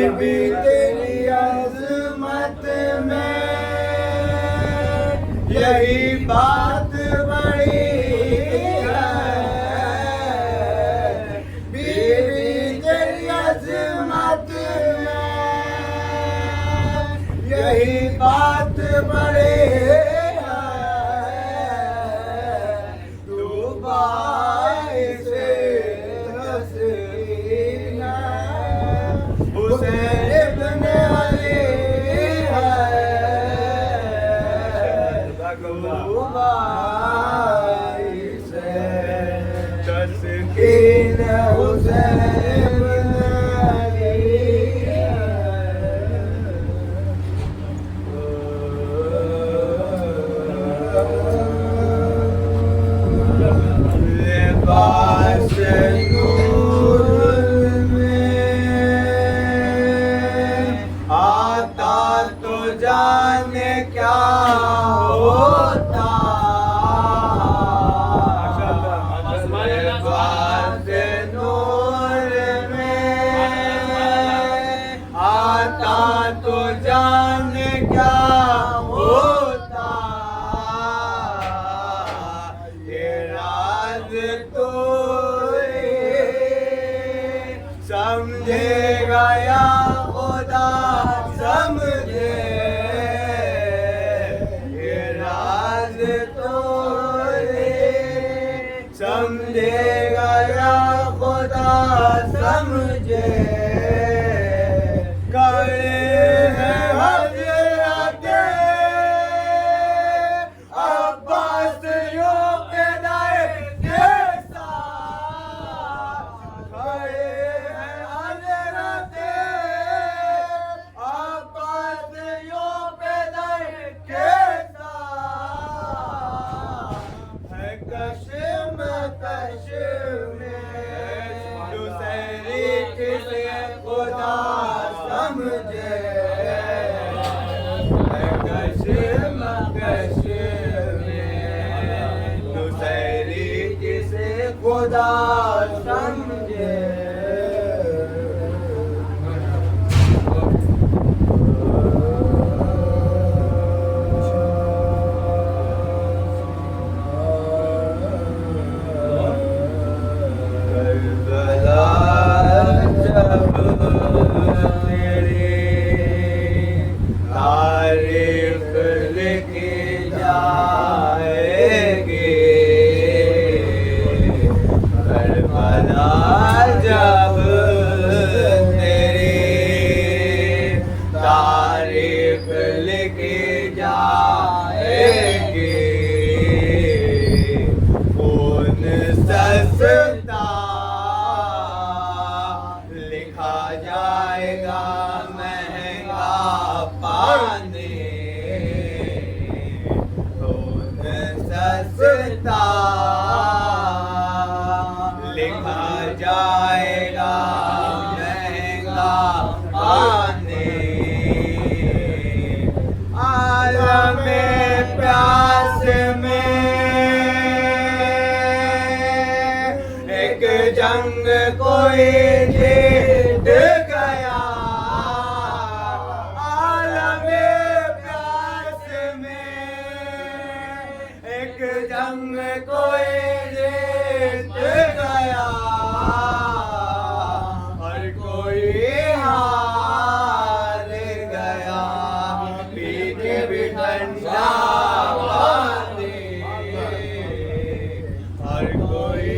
बीबी तेरी अज़मत में यही बात बड़ी है। बीबी तेरी अज़मत में यही बात बड़ी है। तू बाइसे हसीना हुसैन इब्न अली है। तू बाइसे तस्कीन हुसैन इब्न अली लिबास नूर में आता तो जाने क्या होता। लिबास नूर में आता तो जाने क्या होता। ये राज तो समझेगा या खुदा समझे। ये राज तो समझेगा या खुदा समझे। करे हैं हज़रत अब्बास यूं पैदाए के साथ। खड़े हैं हज़रत अब्बास यूं पैदाए के साथ। है कश्म दूसरी किसे खुदा समझे। है कश्म दूसरी किसे खुदा समझे। तारीफ लिखी जाएगी। करबला जब तेरी तारीफ लिखी जाएगी। खून सस्ता लिखा जाएगा महंगा पानी। खून सस्ता लिखा जाएगा महंगा पानी। आलम प्यास में एक जंग कोई जीत गया। आलम प्यास में एक जंग कोई जीत गया। और कोई हार गया। पी के भी ठंडा पानी। और कोई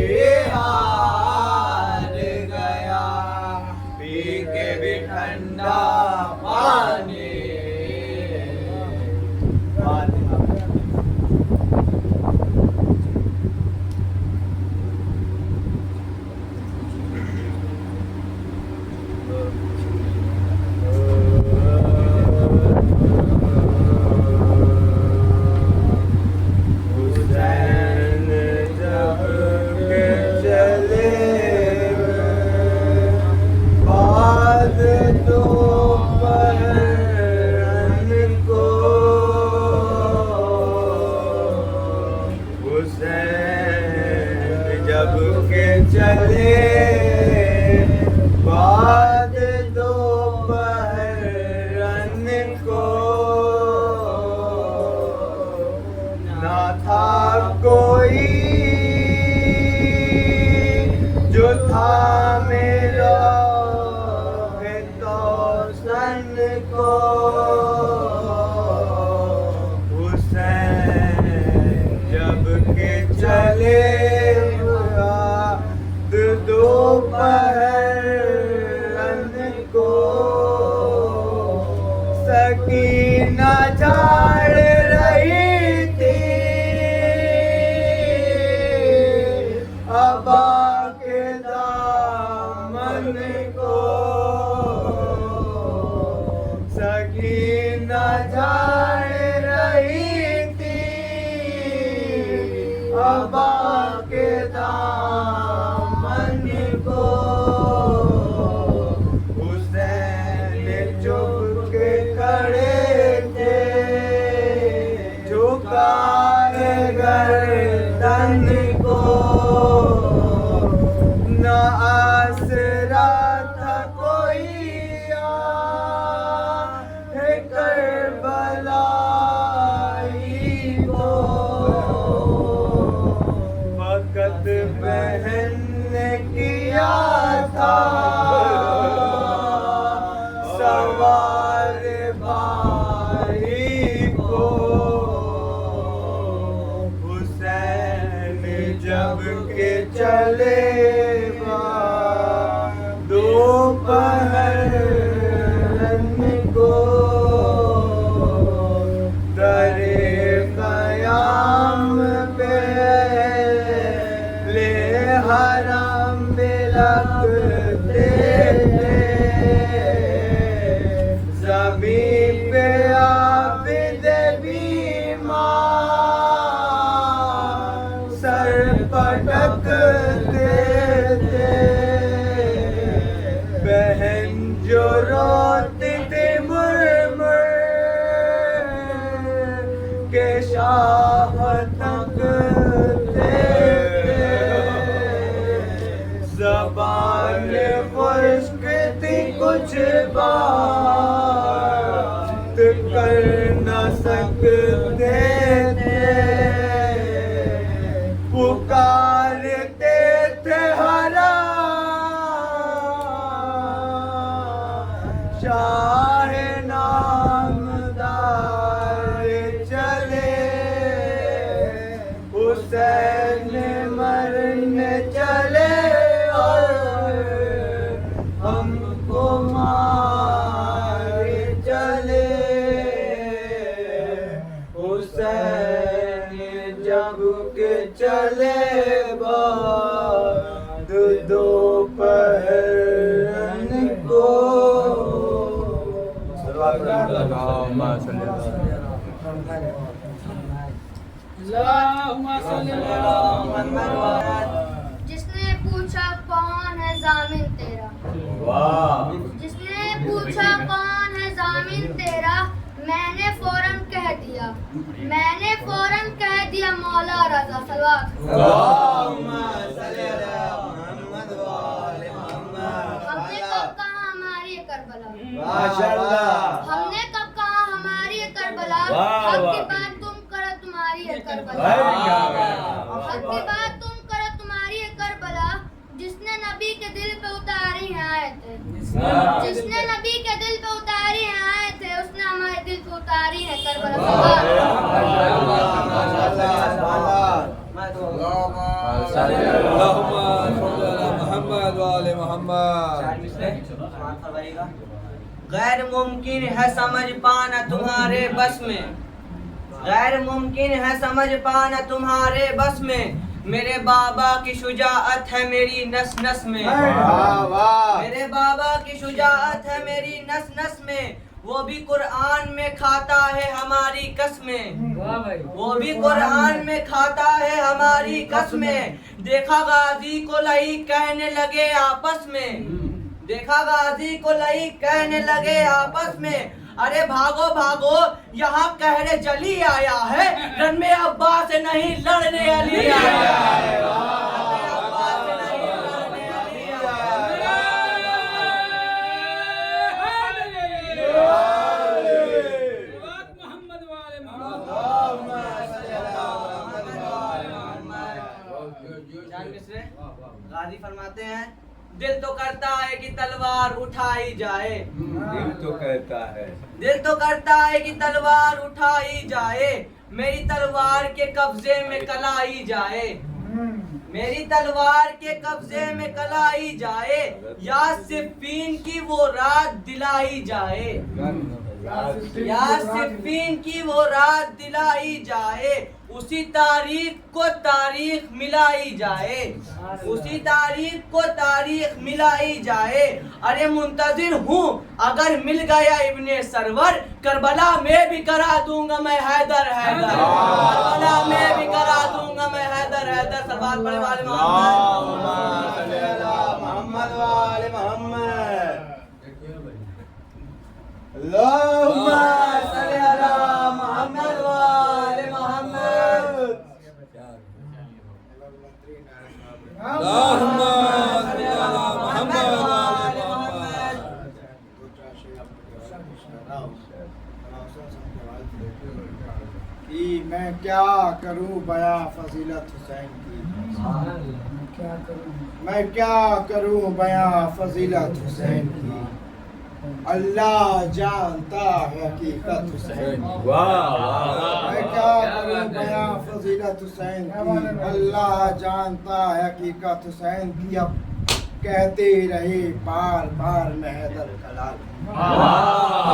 हार गया। पी के भी ठंडा पानी। चले बाद दोपहर अबा के दामन को सकीना जाए रही थी, अबा के दामन को हुसैन चुप के खड़े थे, झुकाए गर्दन को, न आसरा था कोई है करबलाई को, फकत बहन ने किया था सवार भाई को, हुसैन जब के चले दोपहर को, दरे क़याम पे ले हराम बिलखते थे, ज़मीन पे आबिद बीमार सर पटकते थे, बहन जो रोती थी मुरमुर के शाह तकते थे, ज़बान खुश्क थी कुछ बात कर न सकते थे, पुकारते थे हरा शाह नामदार चले, हुसैन मरने चले और हमको मारे चले, हुसैन जब के चले बाद दोपहर को, जिसने पूछा कौन है ज़ामिन तेरा, जिसने पूछा कौन है ज़ामिन तेरा, मैंने फौरन कह दिया, मैंने फौरन कह दिया मौला रज़ा सलवात। हमने कब कहा हमारी ये करबला, हमने कब कहा हमारी ये करबला, हक की बात तुम करो तुम्हारी ये करबला, हक की बात तुम करो तुम्हारी ये करबला, जिसने नबी के दिल पे उतारी है आयतें, जिसने नबी के दिल पे उतारी है आयतें, उसने हमारे दिल पे उतारी है करबला। गैर मुमकिन है समझ पाना तुम्हारे बस में, गैर मुमकिन है समझ पाना तुम्हारे बस में, मेरे बाबा की शुजाअत है मेरी नस नस में, मेरे बाबा की शुजाअत है मेरी नस नस में, वो भी कुरान में खाता है हमारी कसमें, वो भी कुरान में खाता है हमारी कसमें, देखा गाजी को लई कहने लगे आपस में, देखा गाजी को लई कहने लगे आपस में, अरे भागो भागो यहाँ कहरे जली आया है, रन में अब्बास से नहीं लड़ने अली आया है। गाजी फरमाते हैं, दिल तो करता है कि तलवार उठाई जाए, दिल तो कहता है, दिल तो करता है कि तलवार उठाई जाए, मेरी तलवार के कब्जे में कलाई जाए, मेरी तलवार के कब्जे में कलाई जाए, या सिफ़ीन की वो रात दिलाई जाए, या सिफ़ीन की वो रात दिलाई जाए, उसी तारीख को तारीख मिलाई जाए, उसी तारीख को तारीख मिलाई जाए। अरे मुंतजिर हूँ अगर मिल गया इब्ने सरवर, करबला में भी करा दूंगा मैं हैदर हैदर, करबला में भी करा दूंगा मैं हैदर हैदर। सलवात पढ़े वाले मोहम्मद मोहम्मद वाले मोहम्मद। अल्लाहुम्मा सल्ली अला मोहम्मद वाले मोहम्मद। अल्लाहुम्मा सल्ली अला मोहम्मद वाले मोहम्मद। कि मैं क्या करूं बया फजीलत हुसैन की, मैं क्या करूं बया फजीलत हुसैन की, अल्लाह जानता है हकीकत हुसैन की। मैं क्या करूं बया फजीलत हुसैन की, अल्लाह जानता है हकीकत हुसैन की। अब कहते रहे बार बार मैं हैदर कलाल,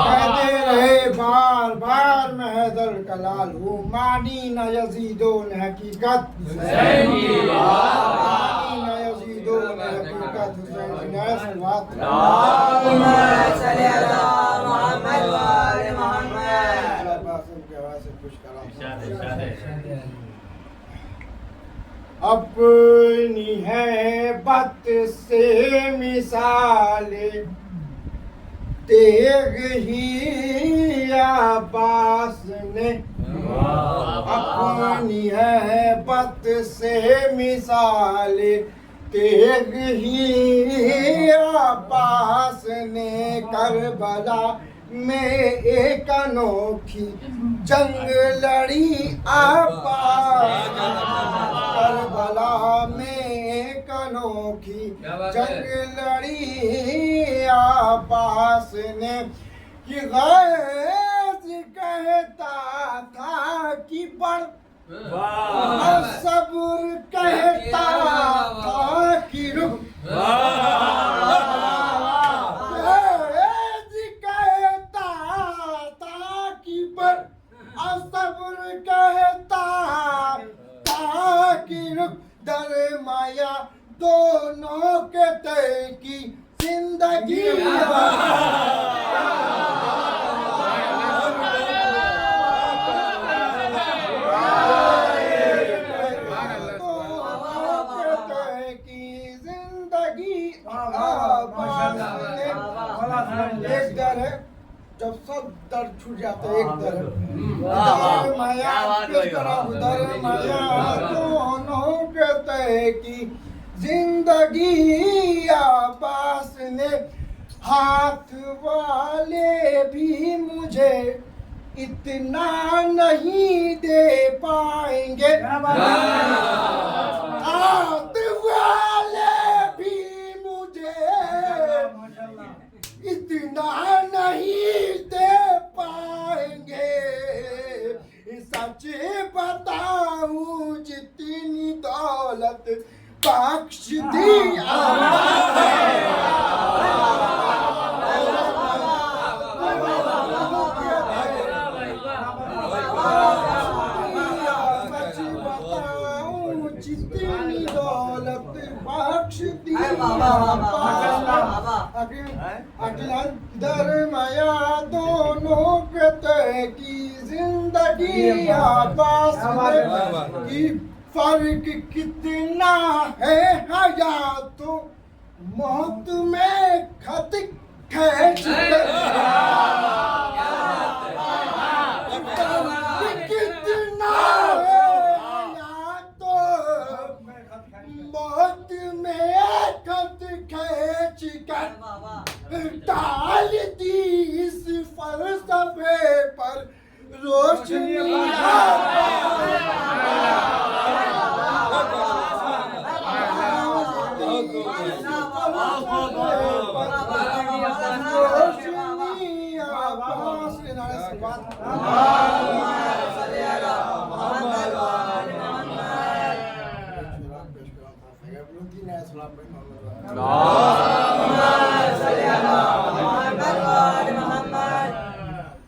कहते रहे बार बार मैं हैदर कलाल हूँ। मानी न यजीदो न हकीकत हुसैन की, मानी न यजीदो न हकीकत हुसैन की। अपनी है बत से मिसाले तेग ही अब्बास ने, अपनी है बत से मिसाले तेग ही अब्बास ने, करबला में एक अनोखी जंग लड़ी अब्बास, करबला में एक अनोखी जंग लड़ी अब्बास ने। कि गैज़ कहता था कि बड़ सब्र कहता था कि रुक, सब्र कहता था कि रुक, दरमाया दोनों के तय की जिंदगी। एक दर है जब सब दर्द छूट जाता है, एक दर माया दर माया दोनों के तय की जिंदगी। अब्बास ने हाथ वाले भी मुझे इतना नहीं दे पाएंगे, हाथ वाले भी मुझे इतना नहीं दे पाएंगे। सच बताऊं जितनी दौलत बख्श दी सच बताऊं जितनी दौलत बख्श दी अगलन दरमाया दोनों के तय की जिंदगी। अब्बास की फर्क कितना है हयात मौत में खत खींच कितना है हयात मौत में खत खींच कर डाल दी इस फलसफे पर रोशनी।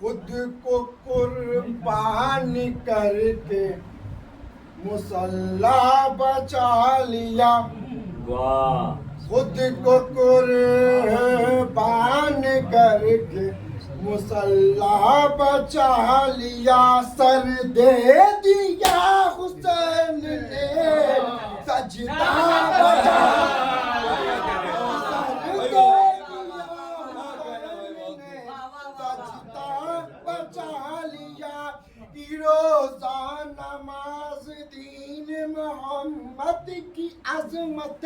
खुद को कुर्बान करके मुसल्ला बचा लिया, वाह खुद को कुर्बान करके मुसल्ला बचा लिया, सर दे दिया हुसैन ने सजदा बचा रोजा नमाज दीन मोहम्मद की अजमत,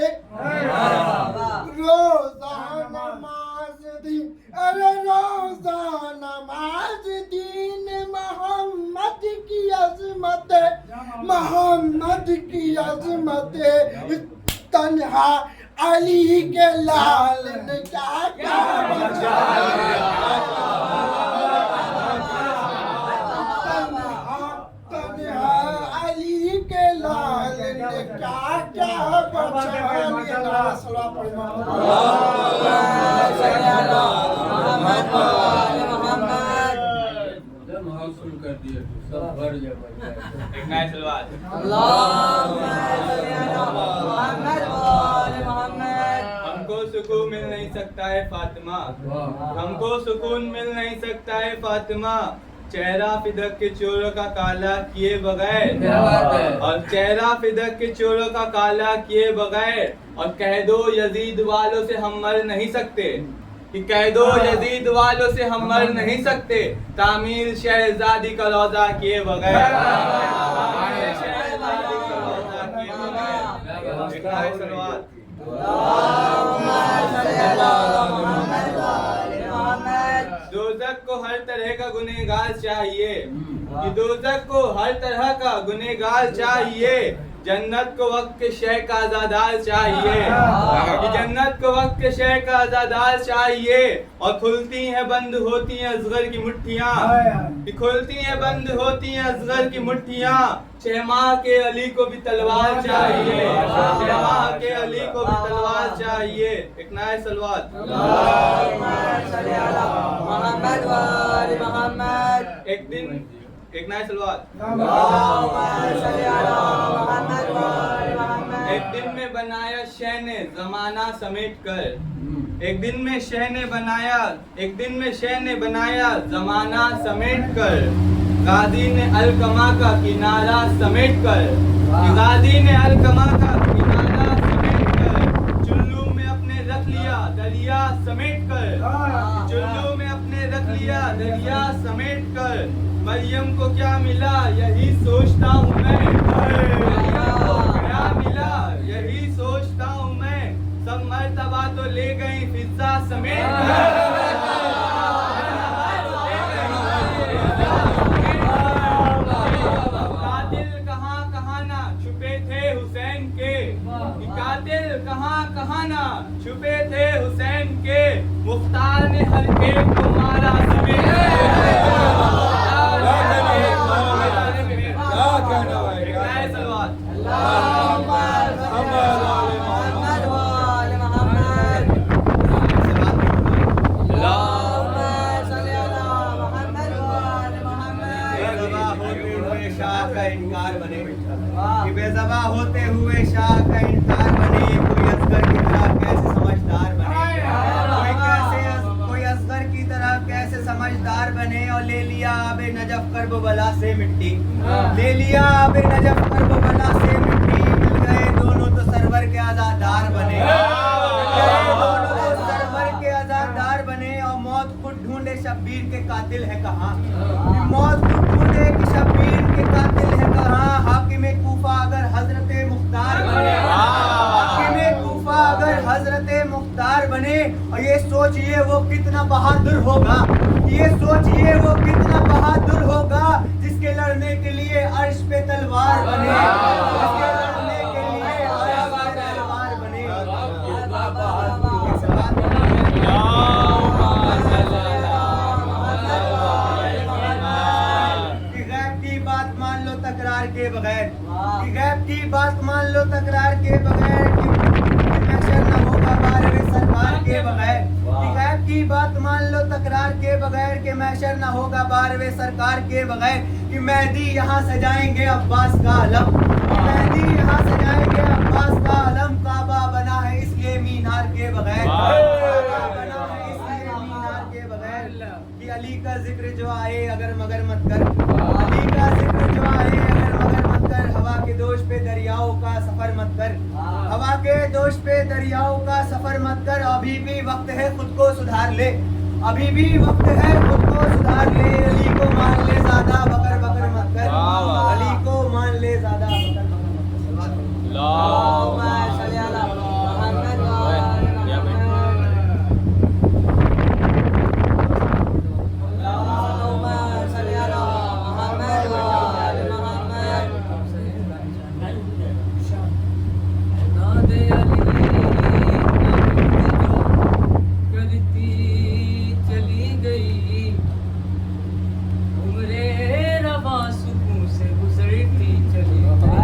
रोजा नमाज दीन, अरे रोजा नमाज दीन मोहम्मद की अजमत, मोहम्मद की अजमत, तन्हा अली के लाल ने क्या क्या बचाया, कर दिए सब भर जाए। एक नया सलवात। हमको सुकून मिल नहीं सकता है फातिमा, हमको सुकून मिल नहीं सकता है फातिमा, चेहरा फिदक के चोरों का काला किए बगैर, और चेहरा फिदक के चोरों का काला किए बगैर, और कह दो यजीद वालों से हम मर नहीं सकते, कि कह दो यजीद वालों से हम मर नहीं सकते, तामीर शहजादी का रौजा किए बगैर, शहजादी का रौजा किए बगैर। दोज़ख को हर तरह का गुनहगार चाहिए, कि दोज़ख को हर तरह का गुनहगार चाहिए, जन्नत को वक्त के शह का आज़ादार चाहिए, कि जन्नत को वक्त के शह का आज़ादार चाहिए, और खुलती हैं बंद होती हैं असगर की मुट्ठियाँ, कि खुलती हैं बंद होती हैं असगर की मुट्ठियाँ, 6 माह के अली को भी तलवार चाहिए, 6 माह के अली को भी तलवार चाहिए। एक नया सलवात। एक नया सलवात। एक दिन में बनाया शह ने जमाना समेट कर, एक दिन में शह ने बनाया, एक दिन में शह ने बनाया जमाना समेट कर, गादी ने अलकमा का किनारा समेट कर, गादी ने अलकमा का किनारा समेट कर, चुल्लू में अपने रख लिया दरिया समेट कर, चुल्लू में अपने रख लिया दरिया समेट कर, मरियम को क्या मिला यही सोचता हूँ मैं, मरियम को क्या मिला यही सोचता हूँ मैं, सब मर्तबा तो ले गई फिजा समेट कर, कातिल कहाँ कहाँ ना छुपे थे हुसैन के, कातिल कहाँ कहाँ ना छुपे थे हुसैन के, मुख्तार ने हर एक को मारा समेट कर। बेज़बा होते हुए शाह का इंकार बने, कोई असगर की तरह कैसे समझदार बने, कोई असगर की तरह कैसे समझदार बने, और ले लिया आबे नजफ करबला से मिट्टी, ले लिया आबे नजफ करबला से मिट्टी, मिल गए दोनों तो सरवर के आज़ादार बने, दोनों तो सरवर के आज़ादार बने, और मौत खुद ढूंढे शब्बीर के कातिल है कहाँ, मौत खुद ढूंढे कि शब्बीर के कातिल है कहाँ, हाकिम कूफा अगर हजरते मुख्तार बने, हाकिम कूफा अगर हजरते मुख्तार बने, और ये सोचिए वो कितना बहादुर होगा, ये सोचिए वो कितना बहादुर होगा, जिसके लड़ने के लिए अर्श पे तलवार बने, जिसके लड़ने के लिए अर्श पे तलवार बने। तकरार के बगैर, कि गैब की बात मान लो तकरार के बगैर, कि महशर न होगा बारहवें सरकार के बगैर, कि गैब की बात मान लो तकरार के बगैर, कि महशर न होगा बारहवें सरकार के बगैर, कि मेहदी यहाँ सजाएंगे अब्बास का अलम, मेहंदी यहाँ सजाएंगे अब्बास का अलम काबा बना है इसलिए मीनार के बगैर काबा बना है इसलिए मीनार के बगैर कि अली का जिक्र जो आए अगर मगर मत कर अली का जिक्र जो आए अगर मगर मत कर हवा के दोष पे दरियाओं का सफर मत कर हवा के दोष पे दरियाओं का सफर मत कर अभी भी वक्त है खुद को सुधार ले अभी भी वक्त है खुद को सुधार ले अली को मान ले ज्यादा बकर बकर मत कर अली को मान ले ज्यादा बकर बकर मत कर अल्लाहुम्मा सल्ली अला मुहम्मद व आले मुहम्मद अल्लाहुम्मा सल्ली अला मुहम्मद व आले मुहम्मद नादे अली करती चली गई उम्रे रवा सुकून से गुजरती चली गई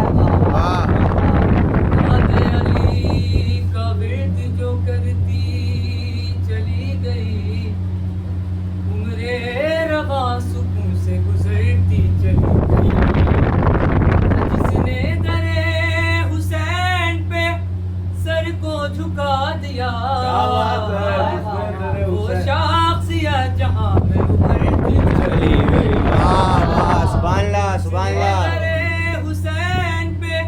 नादे अली का विर्द जो करती चली गई उम्रे रवा सुकून से गुजरती चली गई जिसने दरे हुसैन पे सर को झुका दिया वो शाख्सियत जहां में उभरती चली गई सुभान अल्लाह सुभान अल्लाह दरे हुसैन पे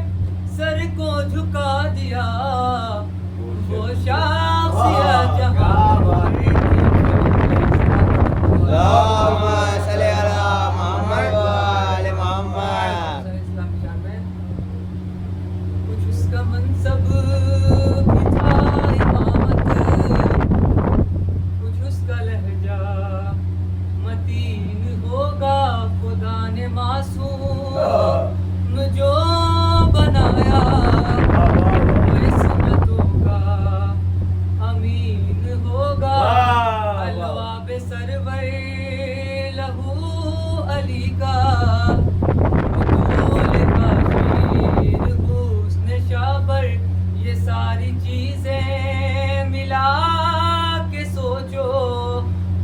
सर को झुका दिया वो शाख्सियत जहां में उभरती चली अल्लाहुम्मा सल्ली अला मुहम्मद व आले मुहम्मद गई कुछ उसका मनसब भी था इमामत कुछ उसका लहजा मतीन होगा खुदा ने मासूम जो बनाया वो इस्मतों का अमीन होगा अलवाब सरवर लहू अली का बुतूल का शीर हुस्न शाबर ये सारी चीजें मिला के सोचो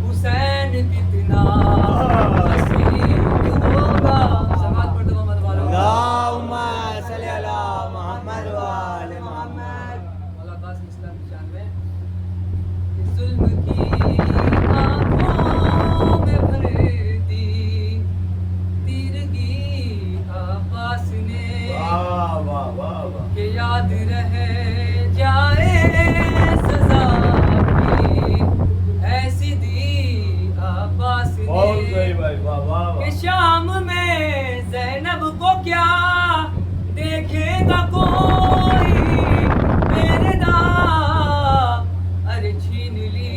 हुसैन कितना हसीन होगा समाज पढ़ दो मोहम्मद वालों अल्लाहुम्मा सल्ली अला मुहम्मद व आले मुहम्मद मौला अब्बास इस्लाम की शान में कि जुल्म की आंखों में भर दी तीरगी अब्बास ने कि याद रह जाए सजा की ऐसी दी अब्बास ने कि शाम में ज़ैनब को क्या देखेगा कोई मेरे दाग अरे छीन ली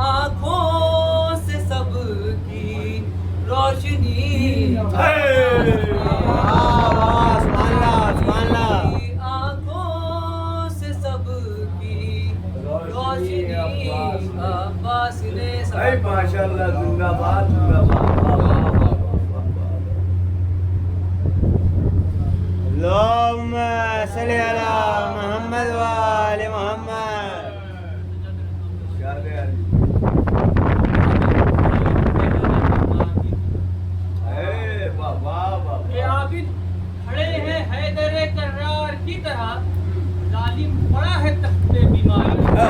आंखों से सबकी रोशनी आंखों से सबकी रोशनी अब्बास ने माशाल्लाह जिंदाबाद जिंदाबाद अल्लाहुम्मा सल्ली अला मुहम्मद व आले मुहम्मद शादे अली वाह वाह वाह ये आबिद खड़े हैं हैदर कर्रार की तरह जालिम पड़ा है तख्त पे बीमार ये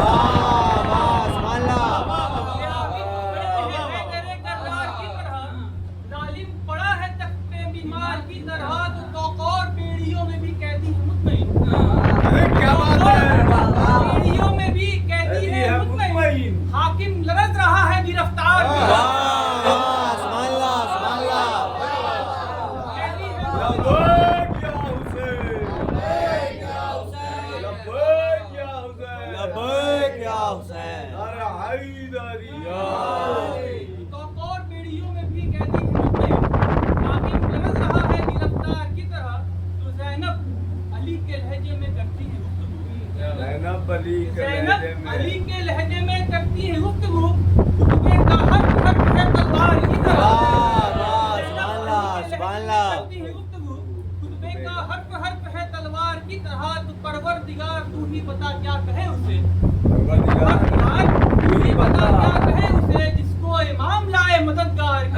आबिद खड़े हैं हैदर कर्रार की तरह जालिम पड़ा है तख्त पे बीमार की तरह तो कौकौर बेड़ियों में भी कैदी है मुतमईन क्या बात है बेड़ियों में भी कैदी है मुतमईन हाकिम लरज रहा है गिरफ्तार कैदी है लब्बैक या हुसैन लब्बैक या हुसैन लब्बैक या हुसैन अरे हैदरी कौकौर बेड़ियों में भी कैदी है मुतमईन हाकिम लरज रहा है गिरफ्तार की तरह तो ज़ैनब अली के लहजे में करती है गुफ्तगू ज़ैनब अली के ज़ैनब लहजे में अली के लहजे में करती है गुफ्तगू खुतबे का हर हर है तलवार की तरह सुभान अल्लाह करती है गुफ्तगू खुतबे का हर है तलवार की तरह तो परवरदिगार तू ही बता क्या कहे उसे परवरदिगार तू ही बता क्या कहे उसे जिसको इमाम लाए मददगार की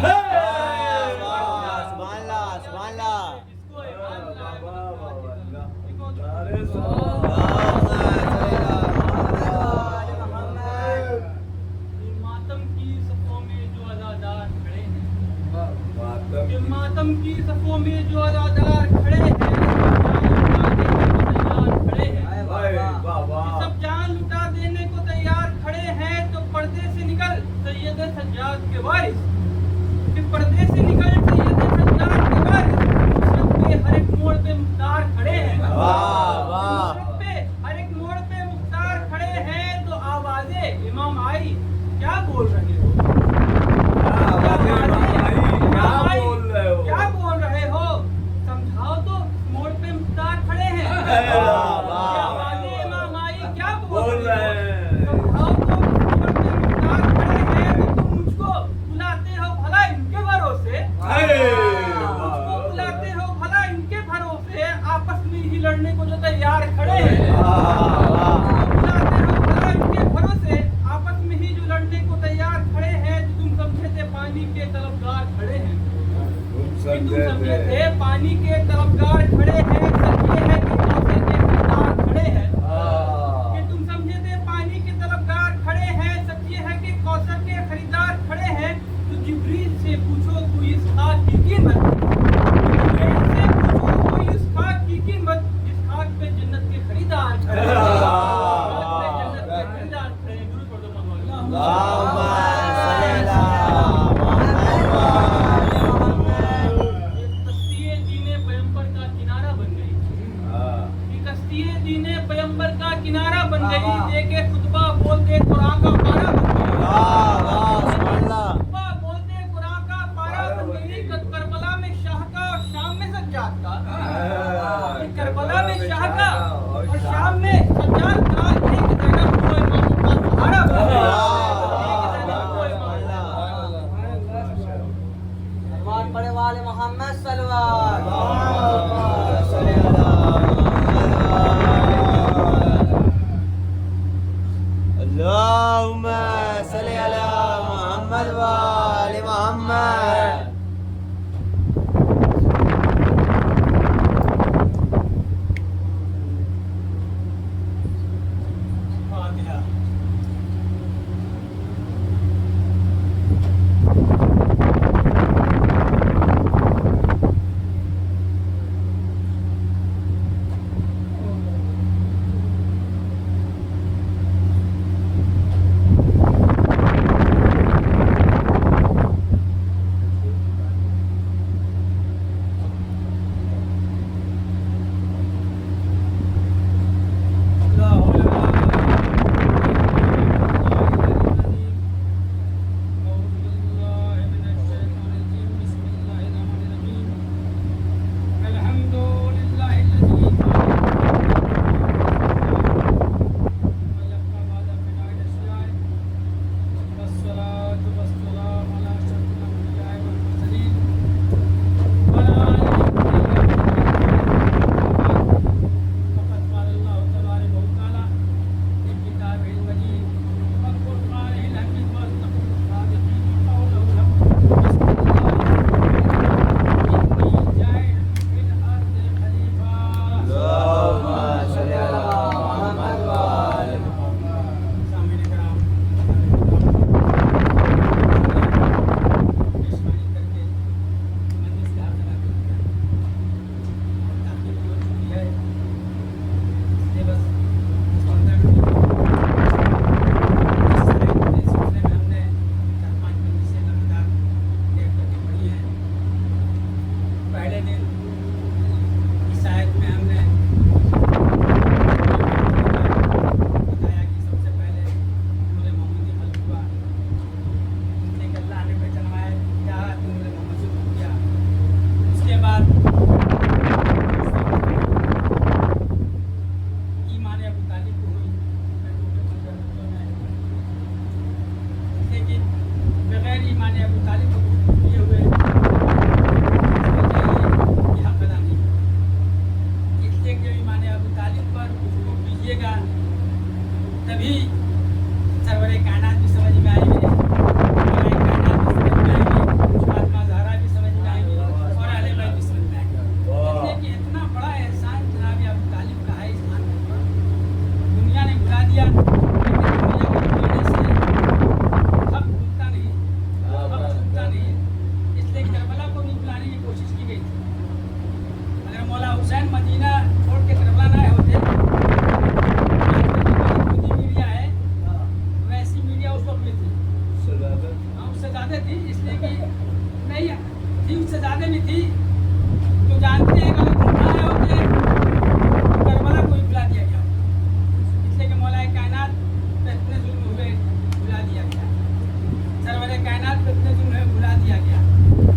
सुभान अल्लाह जिसको इमाम लाए मददगार मातम की सफों में जो अज़ादार खड़े हैं, ये मातम की सफों में जो अज़ादार खड़े हैं, सब जान लुटा देने को तैयार खड़े हैं, तो पर्दे से निकल सैयद सज्जाद के वारिस, कि पर्दे से निकल सैयद सज्जाद के वारिस, नुसरत पे हर एक मोड़ पे मुख्तार खड़े हैं, नुसरत पे हर एक मोड़ पे मुख्तार खड़े हैं, तो आवाज़े इमाम आई क्या बोल रहे हो, क्या बोल रहे हो, समझाओ तो, मोड़ पे मुख्तार खड़े हैं, आवाज़े इमाम आई क्या बोल रहे हो, समझाओ तो, मोड़ पे मुख्तार खड़े हैं, तो तुम मुझको बुलाते हो भला इनके भरोसे, मुझको बुलाते हो भला इनके भरोसे, आपस में ही लड़ने को जो तैयार खड़े हैं, बुलाते हो भला इनके भरोसे, आपस में ही जो लड़ने को तैयार खड़े हैं, तो तुम समझे थे पानी के तलबगार खड़े हैं, कि तुम समझे थे पानी के तलबगार खड़े हैं, सच ये है कि कौसर के खरीदार खड़े हैं, कि तुम समझे थे पानी के तलबगार खड़े हैं, सच ये है कि कौसर के खरीदार खड़े हैं, तो जिब्रील से पूछो कोई इस खाक की कीमत, जिब्रील से पूछो कोई इस खाक की कीमत, जिस खाक पे जन्नत के खरीदार खड़े हैं, खाक पे जन्नत के खरीदार खड़े हैं। गुरु पढ़ दो कश्तिये दीने पैगंबर का किनारा बन गई, कि कश्तिये दीने पैगंबर का किनारा बन गई, देके खुतबा बोलते कुरान का पारा बन गई, खुतबा बोलते कुरान का पारा बन गई, करबला में शाह का और शाम में सज्जाद का, करबला में शाह का और शाम में सज्जाद का, एक जगह को इमाम का सहारा बन गई, एक जगह को इमाम सलवात पढ़े वाले मोहम्मद सलवात। अल्लाहुम्मा सल्ली अला मुहम्मद व आले मुहम्मद। फातिहा। तभी सरवरे कायनात भी समझ में आएंगे, कायनात भी समझ में आएंगे, फातिमा ज़हरा भी समझ में आएंगी और अहले बैत भी समझ में आएंगे। इसलिए कि इतना बड़ा एहसान जनाब अबू तालिब का है इस खानदान हक भूलता नहीं, हक छूटता नहीं है। इसलिए करबला को भी बुलाने की कोशिश की गई थी। अगर मौला हुसैन मदीना छोड़ के करबला ना होते, मीडिया है वैसी मीडिया उस वक्त में थी, हाँ उससे ज़्यादा थी, इसलिए कि नहीं थी, उससे ज़्यादा भी थी। तो जानते हैं अगर घूमना होते करबला को भी बुला दिया गया, इसलिए कि मौला कायनात पे इतने जुल्म हुए बुला दिया गया, सरवर कायनात पे इतने जुल्म हुए बुला दिया गया,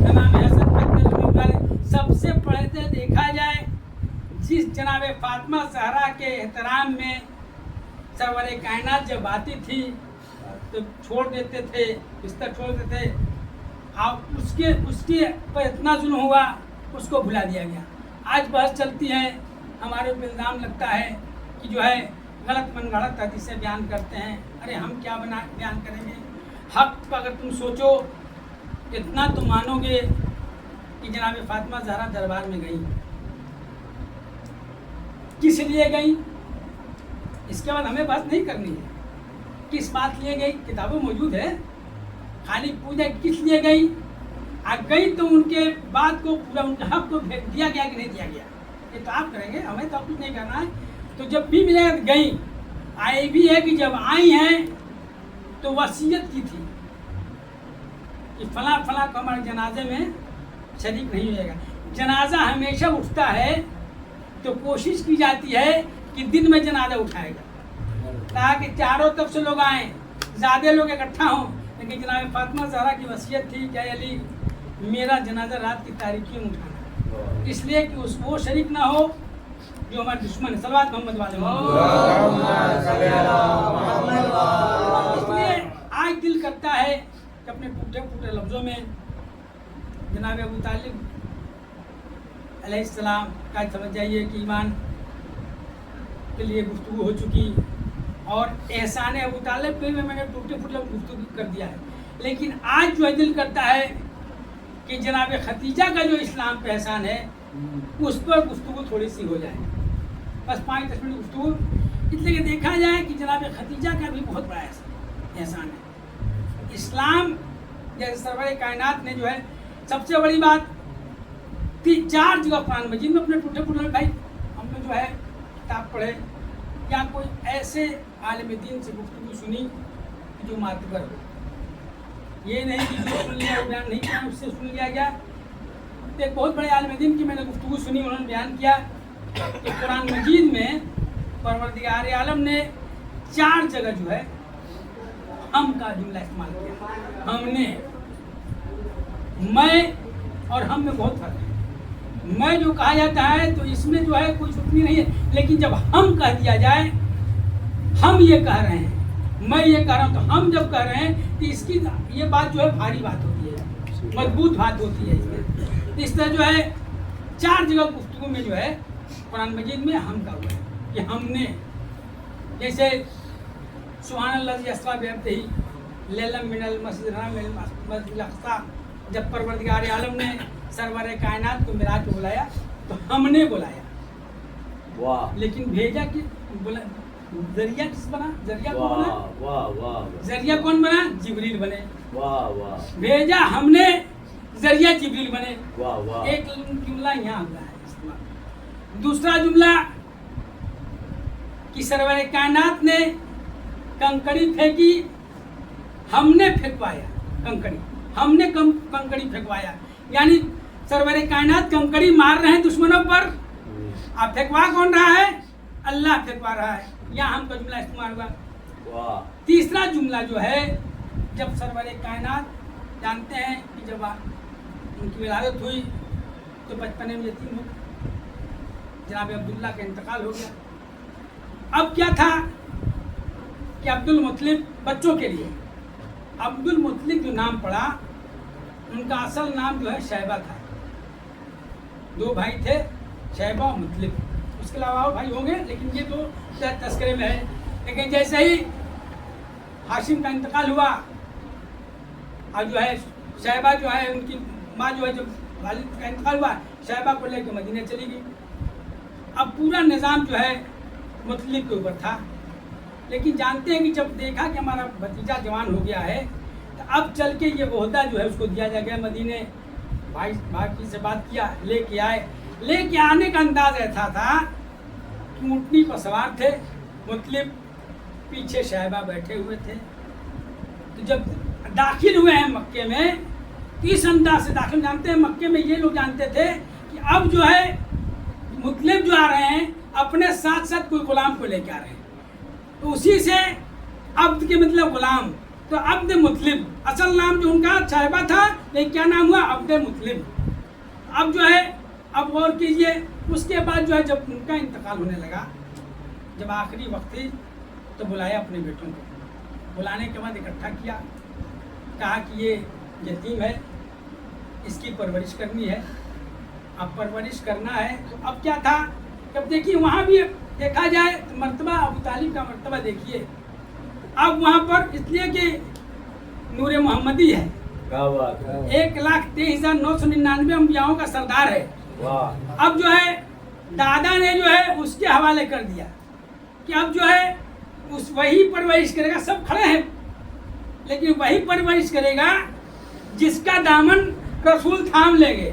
इमाम हसन पे इतने जुल्म बुला दिया। सबसे पहले देखा जाए जिस जनाब फातिमा ज़हरा के एहतराम में सरवर कायनात जब आती थी तो छोड़ देते थे, बिस्तर छोड़ देते थे, और उसके पर इतना जुल्म हुआ उसको भुला दिया गया। आज बहस चलती है, हमारे ऊपर इल्ज़ाम लगता है कि जो है गलत मन गढ़ंत हदीसें बयान करते हैं। अरे हम क्या बयान करेंगे? हक पर अगर तुम सोचो, इतना तुम मानोगे कि जनाब फातिमा ज़हरा दरबार में गई, किस लिए गई? इसके बाद हमें बात नहीं करनी है किस बात लिए गई, किताबों मौजूद है। खाली पूजा किस लिए गई? आ गई तो उनके बात को पूरा उनके हक को दिया गया कि नहीं दिया गया, ये तो आप करेंगे, हमें तो कुछ नहीं करना है। तो जब भी मिले गई, आई भी है कि जब आई हैं तो वसीयत की थी कि फला फला को हमारे जनाजे में शरीक नहीं होएगा। जनाजा हमेशा उठता है तो कोशिश की जाती है कि दिन में जनाजा उठाएगा ताकि चारों तरफ से लोग आएँ, ज़्यादा लोग इकट्ठा हों। लेकिन जनाब फातिमा ज़हरा की वसीयत थी कि अली मेरा जनाजा रात की तारीखी में उठाना, इसलिए कि वो शरीक ना हो जो हमारे दुश्मन है। सल्लल्लाहु मोहम्मद वाले इसलिए आज दिल करता है कि अपने टूटे फूटे लफ्ज़ों में जनाब अबू तालिब अलैहिस्सलाम का समझ जाइए कि ईमान के लिए गुफ्तगू हो चुकी, और एहसान अबू तालिब पे भी मैंने टूटे फूटे गुफ्तगू कर दिया है। लेकिन आज जो दिल करता है कि जनाब खतीजा का जो इस्लाम पे एहसान है उस पर गुफ्तगू थोड़ी सी हो जाए, बस 5-10 मिनट गुफ्तगू। इसलिए कि देखा जाए कि जनाब खतीजा का भी बहुत बड़ा एहसान है। इस्लाम जैसे सरवर कायनात ने जो है सबसे बड़ी बात 4 जगह कुरान मजीद में अपने टूटे फूटे भाई हमने जो है किताब पढ़े या कोई ऐसे आलिम दीन से गुफ्तगू सुनी जो मातबर हो, ये नहीं कि जो सुन लिया बयान नहीं किया उससे सुन लिया गया। तो एक बहुत बड़े आलिम दीन की मैंने गुफ्तगू सुनी, उन्होंने बयान किया कि कुरान मजीद में परवरदिगार आलम ने 4 जगह जो है हम का जुमला इस्तेमाल किया। हमने, मैं और हम में बहुत फर्क है। मैं जो कहा जाता है तो इसमें जो है कोई छुट्टी नहीं है, लेकिन जब हम कह दिया जाए हम ये कह रहे हैं, मैं ये कह रहा हूँ, तो हम जब कह रहे हैं तो इसकी ये बात जो है भारी बात होती है, मजबूत बात होती है। इसमें इस तरह जो है 4 जगह गुफ्तगू में जो है कुरान मजीद में हम का हुआ है कि हमने, जैसे सुभान अल्लाह अस्रा बिअब्दिही लैलम मिनल मस्जिदिल हराम इलल मस्जिदिल अक़सा, जब परवरदिगार आलम ने सरवर कायनात को मिराज को बुलाया तो हमने बुलाया, वाह। लेकिन भेजा कि जरिया किस बना? जरिया कौन बना? वाह वाह। जरिया कौन बना? जिब्रील बने। वाह वाह। भेजा हमने, जरिया जिब्रील बने। वाह वाह। एक जुमला यहाँ आता है इस्तेमाल। दूसरा जुमला कि सरवर कायनात ने कंकड़ी फेंकी, हमने फेंकवाया कंकड़ी, हमने कंकड़ी फेंकवाया, यानी सरवर कायनात कंकड़ी मार रहे हैं दुश्मनों पर, आप फेंकवा कौन रहा है? अल्लाह फेंकवा रहा है। यहाँ हम का जुमला इस्तेमाल हुआ। वाह। तीसरा जुमला जो है, जब सरवर कायनात जानते हैं कि जब उनकी विलादत हुई तो बचपने में यतीम हो गए, जनाब अब्दुल्ला का इंतकाल हो गया। अब क्या था कि अब्दुल मुत्तलिब बच्चों के लिए, अब्दुल मुत्तलिब जो नाम पड़ा, उनका असल नाम जो है शैबा था। 2 भाई थे, शैबा और मुत्तलिब, उसके अलावा और भाई होंगे लेकिन ये तो तस्करे में है। लेकिन जैसे ही हाशिम का इंतकाल हुआ और जो है शैबा जो है उनकी माँ जो है, जब वालिद का इंतकाल हुआ शैबा को लेकर मदीना चली गई। अब पूरा निज़ाम जो है मुत्तलिब के ऊपर था, लेकिन जानते हैं कि जब देखा कि हमारा भतीजा जवान हो गया है तो अब चल के ये ओहदा जो है उसको दिया जा गया। मदीने भाई से बात किया, लेके आए। लेके आने का अंदाज ऐसा था कि ऊँटनी पर सवार थे, मुतलिब पीछे साहिबा बैठे हुए थे। तो जब दाखिल हुए हैं मक्के में तो इस अंदाज से दाखिल, जानते हैं मक्के में ये लोग जानते थे कि अब जो है मुतलिब जो आ रहे हैं अपने साथ साथ कोई गुलाम को लेके आ रहे हैं। तो उसी से अब्द के मतलब गुलाम, तो अब्द मुतलिब असल नाम जो उनका साहिबा था, लेकिन क्या नाम हुआ? अब्द मुतलिब। अब जो है अब गौर कीजिए, उसके बाद जो है जब उनका इंतकाल होने लगा, जब आखिरी वक्त थी तो बुलाया अपने बेटों को। बुलाने के बाद इकट्ठा किया, कहा कि ये यतीम है, इसकी परवरिश करनी है। अब परवरिश करना है तो अब क्या था, जब देखिए वहाँ भी देखा जाए तो मर्तबा अबू तालिब का मर्तबा देखिए। अब वहाँ पर इसलिए कि नूर मोहम्मदी है, 1,23,999 अम्बियाओं का सरदार है। अब जो है दादा ने जो है उसके हवाले कर दिया कि अब जो है उस वही परवरिश करेगा। सब खड़े हैं लेकिन वही परवरिश करेगा जिसका दामन रसूल थाम लेंगे।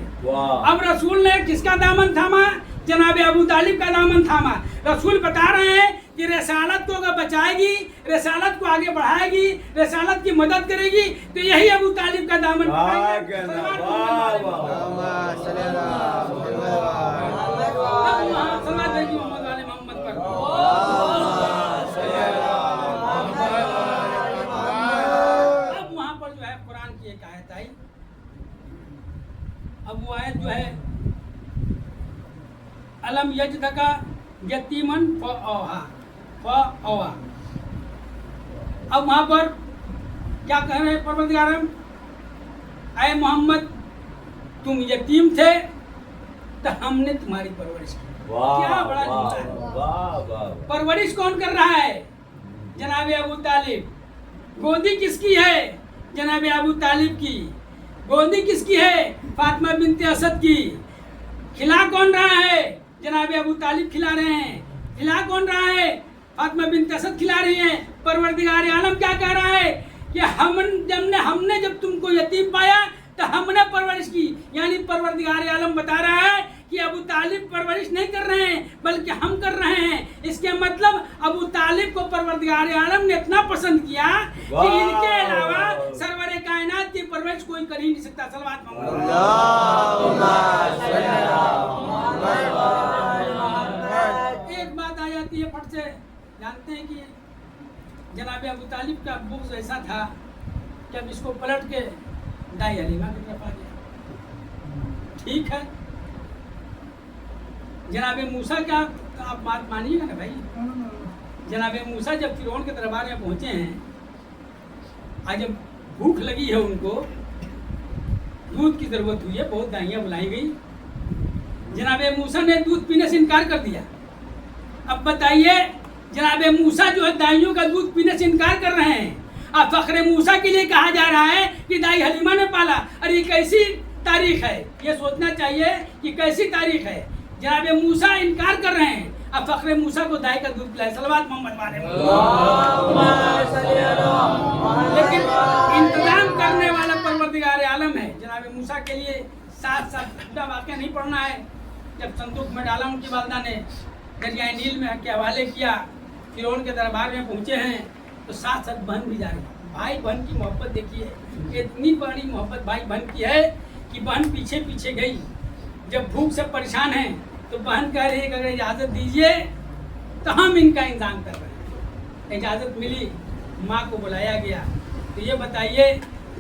अब रसूल ने किसका दामन थामा? जनाब अबू तालिब का दामन थामा। रसूल बता रहे हैं कि रिसालत को अगर बचाएगी, रिसालत को आगे बढ़ाएगी, रिसालत की मदद करेगी तो यही अबू तालिब का दामन अब वो आयत जो है अलम यजदका यतीमन फअवा। अब वहाँ पर क्या कह रहे हैं परवरदिगारम? ऐ मोहम्मद तुम यतीम थे तो हमने तुम्हारी परवरिश की। क्या बड़ा जुमला है। परवरिश कौन कर रहा है? जनाब अबू तालिब। गोदी किसकी है? जनाब अबू तालिब की। गोदी किसकी है? फातिमा बिनते असद की। खिला कौन रहा है? जनाब अबू तालिब खिला रहे हैं। खिला कौन रहा है? फातिमा बिनते असद खिला रही हैं। परवरदिगार आलम क्या कह रहा है कि हमने जब तुमको यतीम पाया तो हमने परवरिश की। यानी परवरदिगार आलम बता रहा है कि अबू तालिब परवरिश नहीं कर रहे हैं बल्कि हम कर रहे हैं। इसके मतलब अबू तालिब को परवरदिगार आलम ने इतना पसंद किया कि इनके अलावा सरवरे कायनात की परवरिश कोई कर ही नहीं सकता। सलवात एक बात आ जाती है फट से, जानते हैं कि जनाब अबू तालिब का बुग़्ज़ ऐसा था कि अब इसको पलट के दाई हलीमा की तरफ आ गया। ठीक है, जनाब मूसा का आप बात मानिएगा ना भाई। जनाब मूसा जब फिरौन के दरबार में पहुंचे हैं, आज जब भूख लगी है उनको, दूध की जरूरत हुई है, बहुत दाइयाँ बुलाई गई। जनाब मूसा ने दूध पीने से इनकार कर दिया। अब बताइए जनाब मूसा जो है दाइयों का दूध पीने से इनकार कर रहे हैं। अब फख्रे मूसा के लिए कहा जा रहा है कि दाई हलीमा ने पाला। अरे ये कैसी तारीख है? ये सोचना चाहिए कि कैसी तारीख है। जनाब मूसा इनकार कर रहे हैं, अब फख्रे मूसा को दाई का दूध पिलाए। सलवात मोहम्मद वाले। लेकिन इंतजाम करने वाला परवरदिगार आलम है। जनाब मूसा के लिए साथ साथ पूरा वाक़या नहीं पढ़ना है। जब संदूक में डाला उनकी वालदा ने, दरिया नील में के हवाले किया, फिरौन के दरबार में पहुँचे हैं तो साथ साथ बहन भी जा रही। भाई बहन की मोहब्बत देखिए, इतनी बड़ी मोहब्बत भाई बहन की है कि बहन पीछे पीछे गई। जब भूख से परेशान है तो बहन कह रही है कि अगर इजाज़त दीजिए तो हम इनका इंतजाम कर रहे हैं। इजाज़त मिली, माँ को बुलाया गया। तो ये बताइए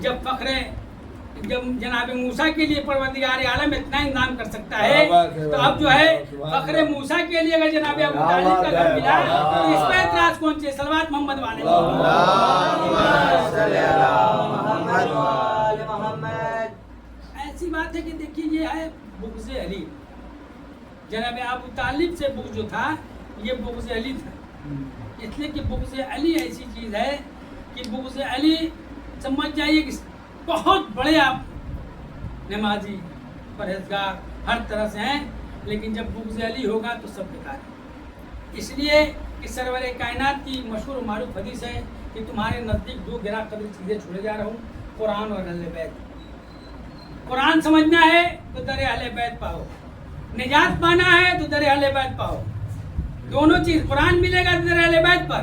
जब जनाब मूसा के लिए परवरदिगार आलम इतना इंतजाम कर सकता है तो अब जो है फख्रे मूसा के लिए अगर जनाब अबू तालिब का घर मिला तो इस पर एतराज कौन से? सलवात मोहम्मद वाले। ऐसी बात है कि देखिए ये है बुग़्ज़ अली। जनाब अबू तालिब से बुग़्ज़ जो था ये बुग़्ज़ अली था। इसलिए कि बुग़्ज़ अली ऐसी चीज़ है कि बुग़्ज़ अली समझ जाइए कि बहुत बड़े आप नमाजी परहेजगार हर तरह से हैं, लेकिन जब बुग़्ज़ अली होगा तो सब बेकार है। इसलिए कि सरवर कायनात की मशहूर मारूफ हदीस है कि तुम्हारे नज़दीक दो गिरा कदर चीज़ें छोड़े जा रहा हूँ, कुरान और अहले बैत। कुरान समझना है तो दर अहले बैत पाओ, निजात पाना है तो दर अहले बैत पाओ। दोनों चीज़, कुरान मिलेगा दर अहले बैत पर,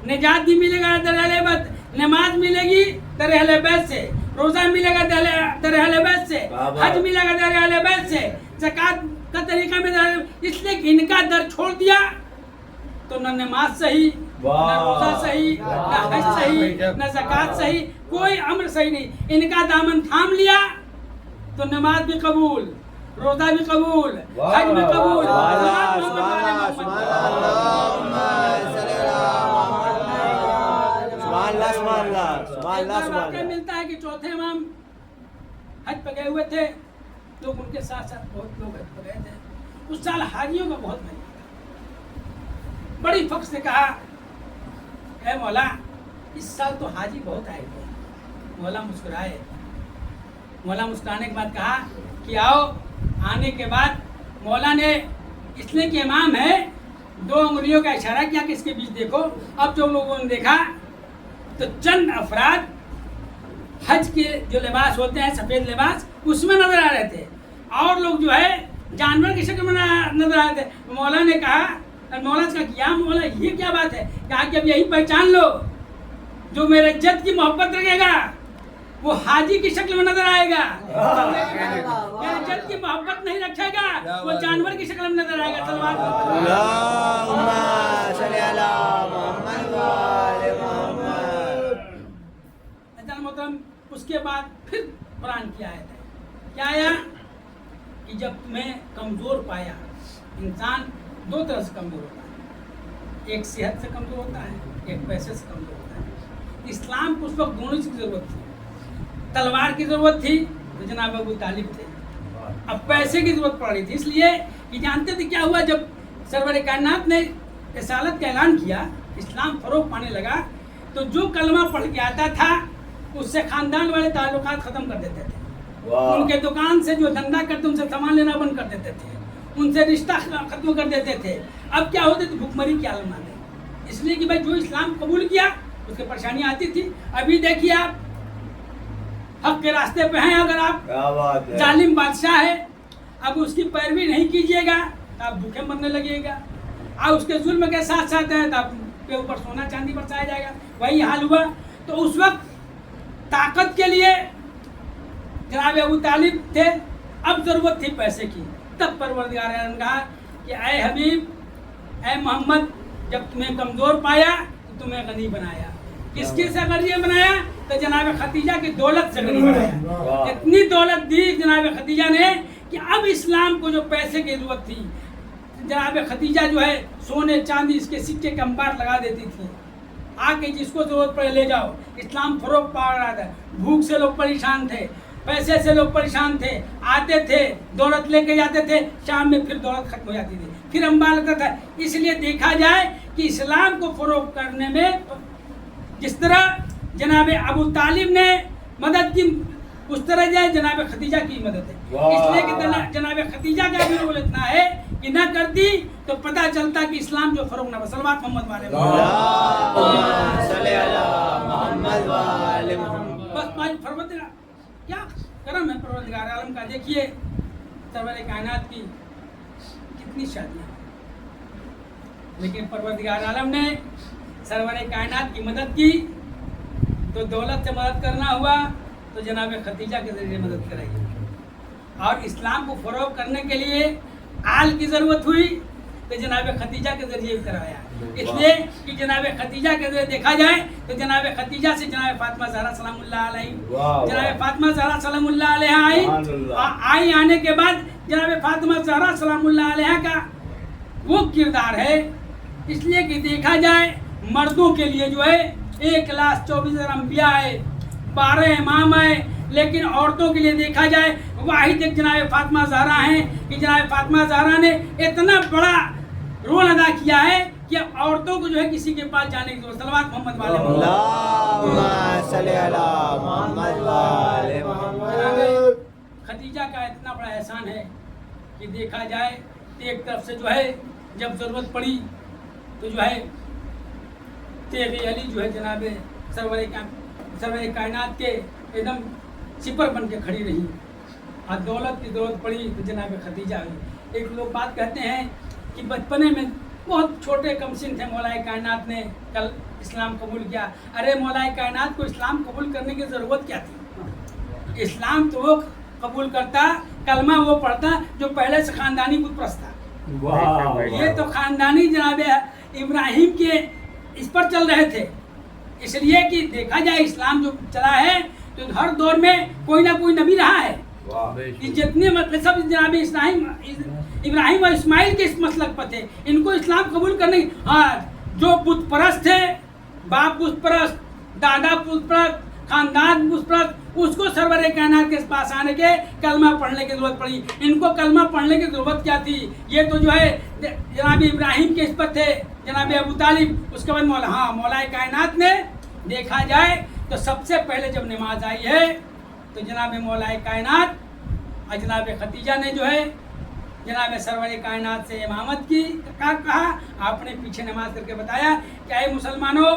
निजात भी मिलेगा दर अहले बैत, नमाज मिलेगी दर अहले बैत से, रोज़ा मिलेगा दर अहले बैत से, हज मिलेगा दर अहले बैत से, ज़कात का तरीका में। इसलिए इनका दर छोड़ दिया तो न नमाज सही, न रोज़ा सही, न हज सही, न ज़कात सही, कोई अमर सही नहीं। इनका दामन थाम लिया तो नमाज भी कबूल, रोज़ा भी कबूल, हज भी कबूल। मिलता है कि चौथे इमाम हज पे गए हुए थे, लोग उनके साथ साथ बहुत लोग हज पे गए थे। उस साल हाजियों का बहुत मजा था। बड़ी फख्र से कहा, ऐ मौला इस साल तो हाजी बहुत आए थे। मौला मुस्कुराए। मौला मुस्कुराने के बाद कहा कि आओ। आने के बाद मौला ने, इसलिए कि इमाम है, 2 उंगलियों का इशारा किया कि इसके बीच देखो। अब जो लोगों ने देखा तो चंद अफराद हज के जो लिबास होते हैं, सफ़ेद लिबास, उसमें नजर आ रहे थे, और लोग जो है जानवर की शक्ल में नजर आ रहे थे। मौला ने कहा, मौला से कहा कि या मौला ये क्या बात है? कहा कि अब यही पहचान लो, जो मेरे इज्जत की मोहब्बत रखेगा वो हाजी की शक्ल में नजर आएगा, मेरे इज्जत की मोहब्बत नहीं रखेगा वो जानवर की शक्ल में नजर आएगा। मोहतरम, उसके बाद फिर कुरान की आयत है, क्या आया कि जब तुम्हें कमजोर पाया, इंसान 2 तरह से कमजोर होता है, एक सेहत से कमजोर होता है, एक पैसे से कमजोर होता है। इस्लाम को उस वक्त दोनों की जरूरत थी। तलवार की जरूरत थी तो जनाब अबू तालिब थे, अब पैसे की जरूरत पड़ रही थी। इसलिए कि जानते थे क्या हुआ, जब सरवर कायनात ने रिसालत का ऐलान किया, इस्लाम फरोग पाने लगा, तो जो कलमा पढ़ के आता था उससे खानदान वाले ताल्लुकात खत्म कर देते थे। उनके दुकान से जो धंधा करते उनसे सामान लेना बंद कर देते थे, उनसे रिश्ता खत्म कर देते थे। अब क्या होते थे, भुखमरी की आलम आ गई। इसलिए कि भाई जो इस्लाम कबूल किया उसके परेशानी आती थी। अभी देखिए आप हक के रास्ते पे हैं, अगर आप जालिम बादशाह है, अब उसकी पैरवी नहीं कीजिएगा तो आप भूखे मरने लगेगा, और उसके जुल्म के साथ साथ है तो आपके ऊपर सोना चांदी बरसाया जाएगा। वही हाल हुआ। तो उस वक्त ताकत के लिए जनाब अबू तालिब थे, अब जरूरत थी पैसे की। तब परवरदिगार ने कहा कि ऐ हबीब, ऐ मोहम्मद, जब तुम्हें कमजोर पाया तो तुम्हें गनी बनाया। किसके से गनी बनाया? तो जनाब खदीजा की दौलत से गनी बनाया। इतनी दौलत दी जनाब खदीजा ने कि अब इस्लाम को जो पैसे की जरूरत थी, जनाब खदीजा जो है सोने चांदी इसके सिक्के के अंबार लगा देती थी, आके जिसको जरूरत पड़े ले जाओ। इस्लाम फरोग पा रहा था, भूख से लोग परेशान थे, पैसे से लोग परेशान थे, आते थे दौलत लेके जाते थे, शाम में फिर दौलत खत्म हो जाती थी, फिर अंबार लगता था। इसलिए देखा जाए कि इस्लाम को फरोग करने में जिस तरह जनाब अबू तालिब ने मदद की, उस तरह जो जनाब खदीजा की मदद है। इसलिए कि जनाब खदीजा का भी रोल इतना है कि न करती तो पता चलता कि इस्लाम जो फरोग न। सलवात मोहम्मद वाले बस परवरदिगार क्या करम है परवरदिगार आलम का। देखिए सरवर कायनात की कितनी शादियाँ, लेकिन परवरदिगार आलम ने सरवर कायनात की मदद की तो दौलत से मदद करना हुआ तो जनाब खदीजा के जरिए मदद कराई, और इस्लाम को फरोग करने के लिए आल की ज़रूरत हुई तो जनाब खदीजा के जरिए कराया। इसलिए कि जनाब खदीजा के जरिए देखा जाए तो जनाब खदीजा से जनाब फातिमा ज़हरा सलामुल्लाह अलैहा, जनाब फातिमा ज़हरा सलामुल्लाह अलैहा आई। आने के बाद जनाब फातिमा ज़हरा सलामुल्लाह अलैहा का वो किरदार है। इसलिए कि देखा जाए मर्दों के लिए जो है 1,24,000 अम्बिया है, 12 इमाम है, लेकिन औरतों के लिए देखा जाए वाहिद एक जनाब फातिमा ज़हरा हैं कि जनाब फातिमा ज़हरा ने इतना बड़ा रोल अदा किया है कि औरतों को जो है किसी के पास जाने की जरूरत। सलवात मोहम्मद वाले खदीजा का इतना बड़ा एहसान है कि देखा जाए एक तरफ से जो है जब ज़रूरत पड़ी तो जो है तेग अली जो है जनाब सरवर कायनात के एकदम सिपर बन के खड़ी रही। और दौलत की दौलत पड़ी तो जनाब खदीजा हुई। एक लोग बात कहते हैं कि बचपने में बहुत छोटे कमसिन थे, मौलाए कायनात ने कल इस्लाम कबूल किया। अरे मौलाए कायनात को इस्लाम कबूल करने की ज़रूरत क्या थी? इस्लाम तो वो कबूल करता, कलमा वो पढ़ता जो पहले से ख़ानदानी बुत परस्त था। ये तो ख़ानदानी जनाब इब्राहिम के इस पर चल रहे थे। इसलिए कि देखा जाए इस्लाम जो चला है तो हर दौर में कोई ना कोई नबी रहा है। ये जितने मतलब सब जनाब इब्राहिम और इस्माइल के इस मसलक पर थे, इनको इस्लाम कबूल करने। हाँ, जो बुत परस्त थे, बाप बुत परस्त, दादा बुत परस्त, खानदान बुत परस्त, उसको सरवर कायनात के पास आने के कलमा पढ़ने की जरूरत पड़ी। इनको कलमा पढ़ने की जरूरत क्या थी? ये तो जो है जनाब इब्राहिम के इस पर थे, जनाब अबू तालिब। उसके बाद मौलाए कायनात ने देखा जाए तो सबसे पहले जब नमाज आई है तो जनाब मौलाए कायनात और जनाब खदीजा ने जो है जनाब सरवर कायनात से इमामत की कहा। आपने पीछे नमाज करके बताया कि ऐ मुसलमानों,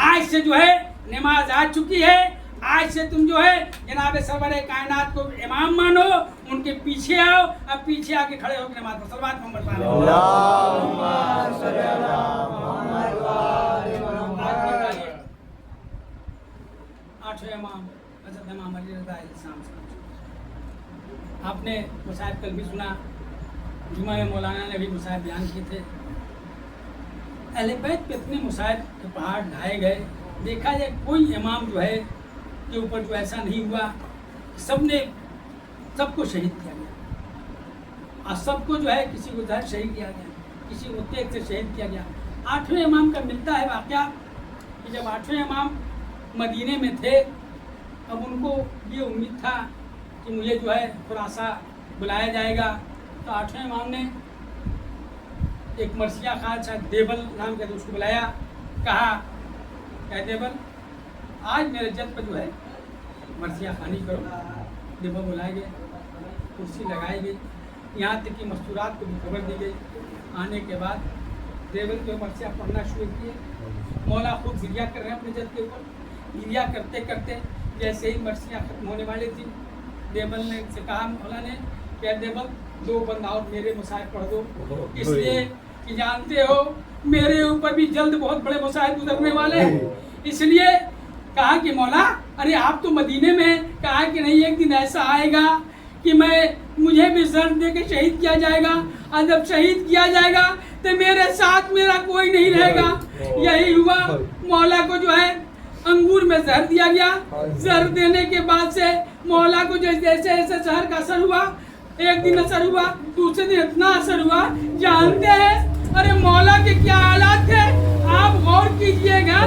आज से जो है नमाज आ चुकी है। आज से तुम जो है जनाब सरवर कायनात को इमाम मानो, उनके पीछे आओ। अब पीछे आके खड़े होकर नमाज पढ़ो। सल्लल्लाहु अलैहि वसल्लम। आठवें इमाम हज़रत इमाम अली रज़ा अलैहिस्सलाम। आपने मुसाहिब कल भी सुना, जुमा में मौलाना ने भी मुसाहिब बयान किए थे। अहले बैत पे इतने मुसाहिब के पहाड़ ढाए गए। देखा जाए कोई इमाम जो है के ऊपर जो ऐसा नहीं हुआ, सबको शहीद किया गया। और सबको जो है किसी को जहर शहीद किया गया, किसी को तेग से शहीद किया गया। आठवें इमाम का मिलता है वाक़या कि जब आठवें इमाम मदीने में थे, अब उनको ये उम्मीद था कि मुझे जो है खुरासा बुलाया जाएगा। तो आठवें इमाम ने एक मरसिया खान, शायद देवल नाम का, उसको बुलाया। कहा क्या देवल, आज मेरे जद पर जो है मरसिया खानी करो। देवल बुलाए गए, कुर्सी लगाई गई, यहाँ तक कि मस्तूरात को भी खबर दी गई। आने के बाद देवल को मरसिया पढ़ना शुरू किए। मौला खुद गिरिया कर रहे हैं अपने जद के ऊपर। गिरिया करते करते जैसे ही मरसिया खत्म होने वाली थी, देवल ने से कहा मौला ने, क्या देवल, 2 बंद और मेरे मुसाहिब पढ़ दो। इसलिए कि जानते हो मेरे ऊपर भी जल्द बहुत बड़े मुसाहिब गुजरने वाले हैं। इसलिए कहा कि मौला, अरे आप तो मदीने में, कहा कि नहीं, एक दिन ऐसा आएगा कि मुझे भी जर दे के शहीद किया जाएगा। और जब शहीद किया जाएगा तो मेरे साथ मेरा कोई नहीं रहेगा। यही हुआ। मौला को जो है अंगूर में जहर दिया गया। जहर देने के बाद से मौला को जैसे जैसे जहर का असर हुआ, एक दिन असर हुआ, दूसरे दिन इतना असर हुआ, जानते हैं अरे मौला के क्या हालात थे आप गौर कीजिएगा।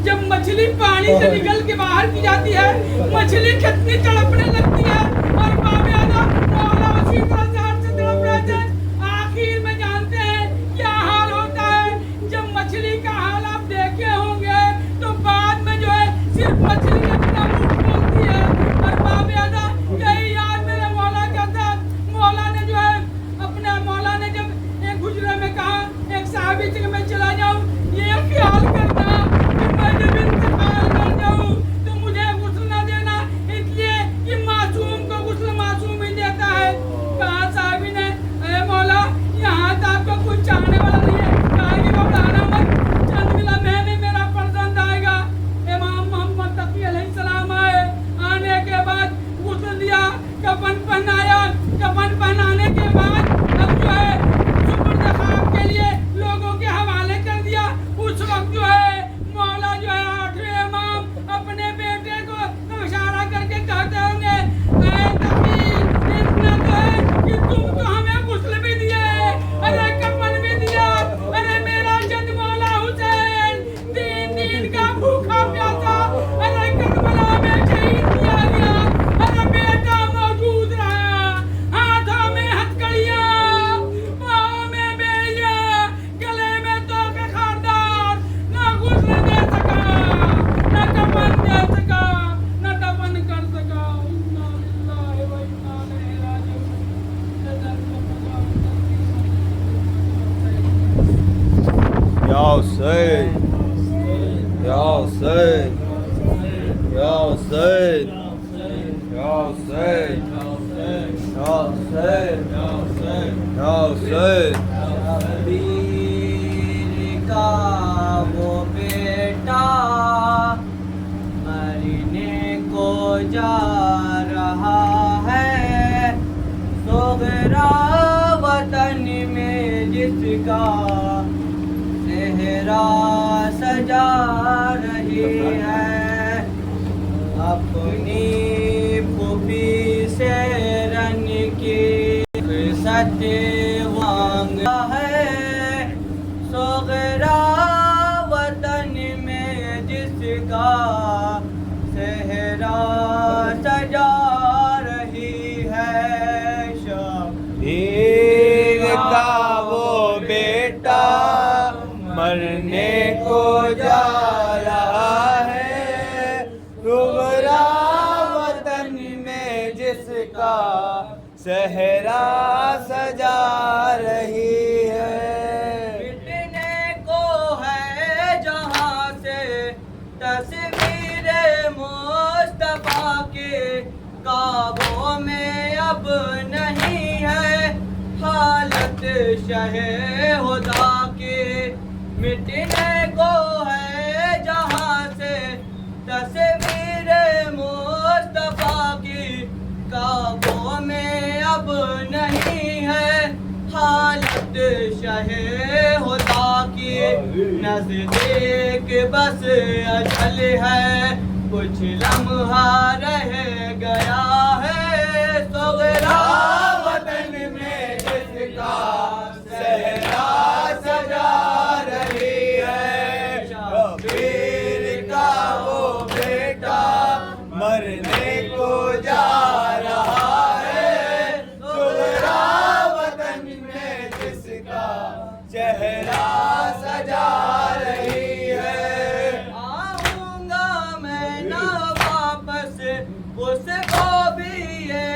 जब मछली पानी से निकल के बाहर की जाती है, मछली कितनी तड़पने लगती है, और बाबा मौला उसी तरह जहर से तड़प रहे थे। आखिर में जानते हैं क्या हाल होता है। जब मछली का हाल आप देखे होंगे तो बाद में जो है सिर्फ मछली अपना मुंह खोलती है। और बाबा यही याद मेरे मौला का था। मौला ने जो है अपने मौला ने जब एक गुजरे में कहा, एक साहबी से मैं चला जाऊं, ये ख्याल करना कि मैं जब इंतकाल कर जाऊं तो मुझे गुस्ल न देना, इसलिए कि मासूम को गुस्ल मासूम ही देता है। कहा साहबी ने, अरे मौला, यहाँ तो आपको कुछ चाहने वाला नहीं है। कहा कि घबराना मत, चंद मिला में मेरा फर्जंद आएगा। इमाम मोहम्मद तकी अलैहिस्सलाम हुसैन या हुसैन या हुसैन या हुसैन या हुसैन वीर का वो बेटा मरने को जा रहा है, सोगरा वतन में जिसका सेहरा सजा रही है, अपनी फूफी से रन की सत्य मांगा है, सोगरा वतन में जिसका सेहरा सजा रही है। वीर का वो बेटा मरने को जा रहा है, सुगरा वतन में जिसका सेहरा सजा रही है। मिटने को है जहाँ से तस्वीर मुस्तफा के, काबों में अब नहीं है हालत शहे खुदा के। मिटने को है जहाँ से तस्वीर मुस्तफा की, काबों में अब नहीं है हालत शहे खुदा की। नज़दीक बस अजल है, कुछ लम्हा रह गया है, सोगरा वतन में जिसका सेहरा सजा रही है, वीर का वो बेटा मरने को जा रहा है, सुगरा वतन में जिसका चेहरा सजा रही है। आऊंगा मैं ना वापस, उसको भी ये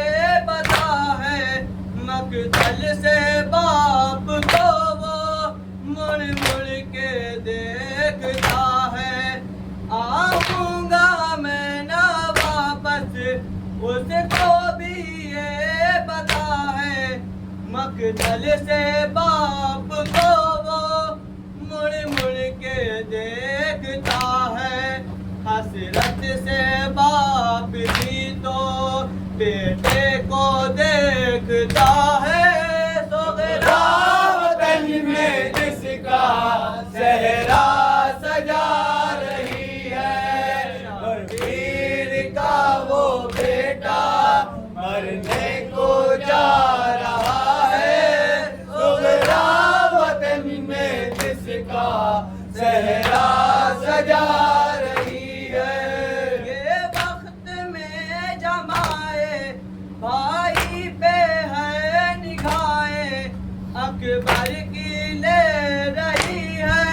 पता है, मकतल से बाप को वो मुड़ मुड़ के देखता है। आऊंगा मैं ना वापस, उसको भी ये पता है, मकतल से बाप को वो मुड़ मुड़ के देखता है। हसरत से बाप भी तो बेटे को देखता है, सोगरा वतन में जिसका सेहरा सजा रही है, और वीर का वो बेटा मरने को जा रहा है, सुगरा वतन में जिसका सेहरा सजा रही है। ये वक्त में जमाए भाई पे है निगाहे, अकबर की ले रही है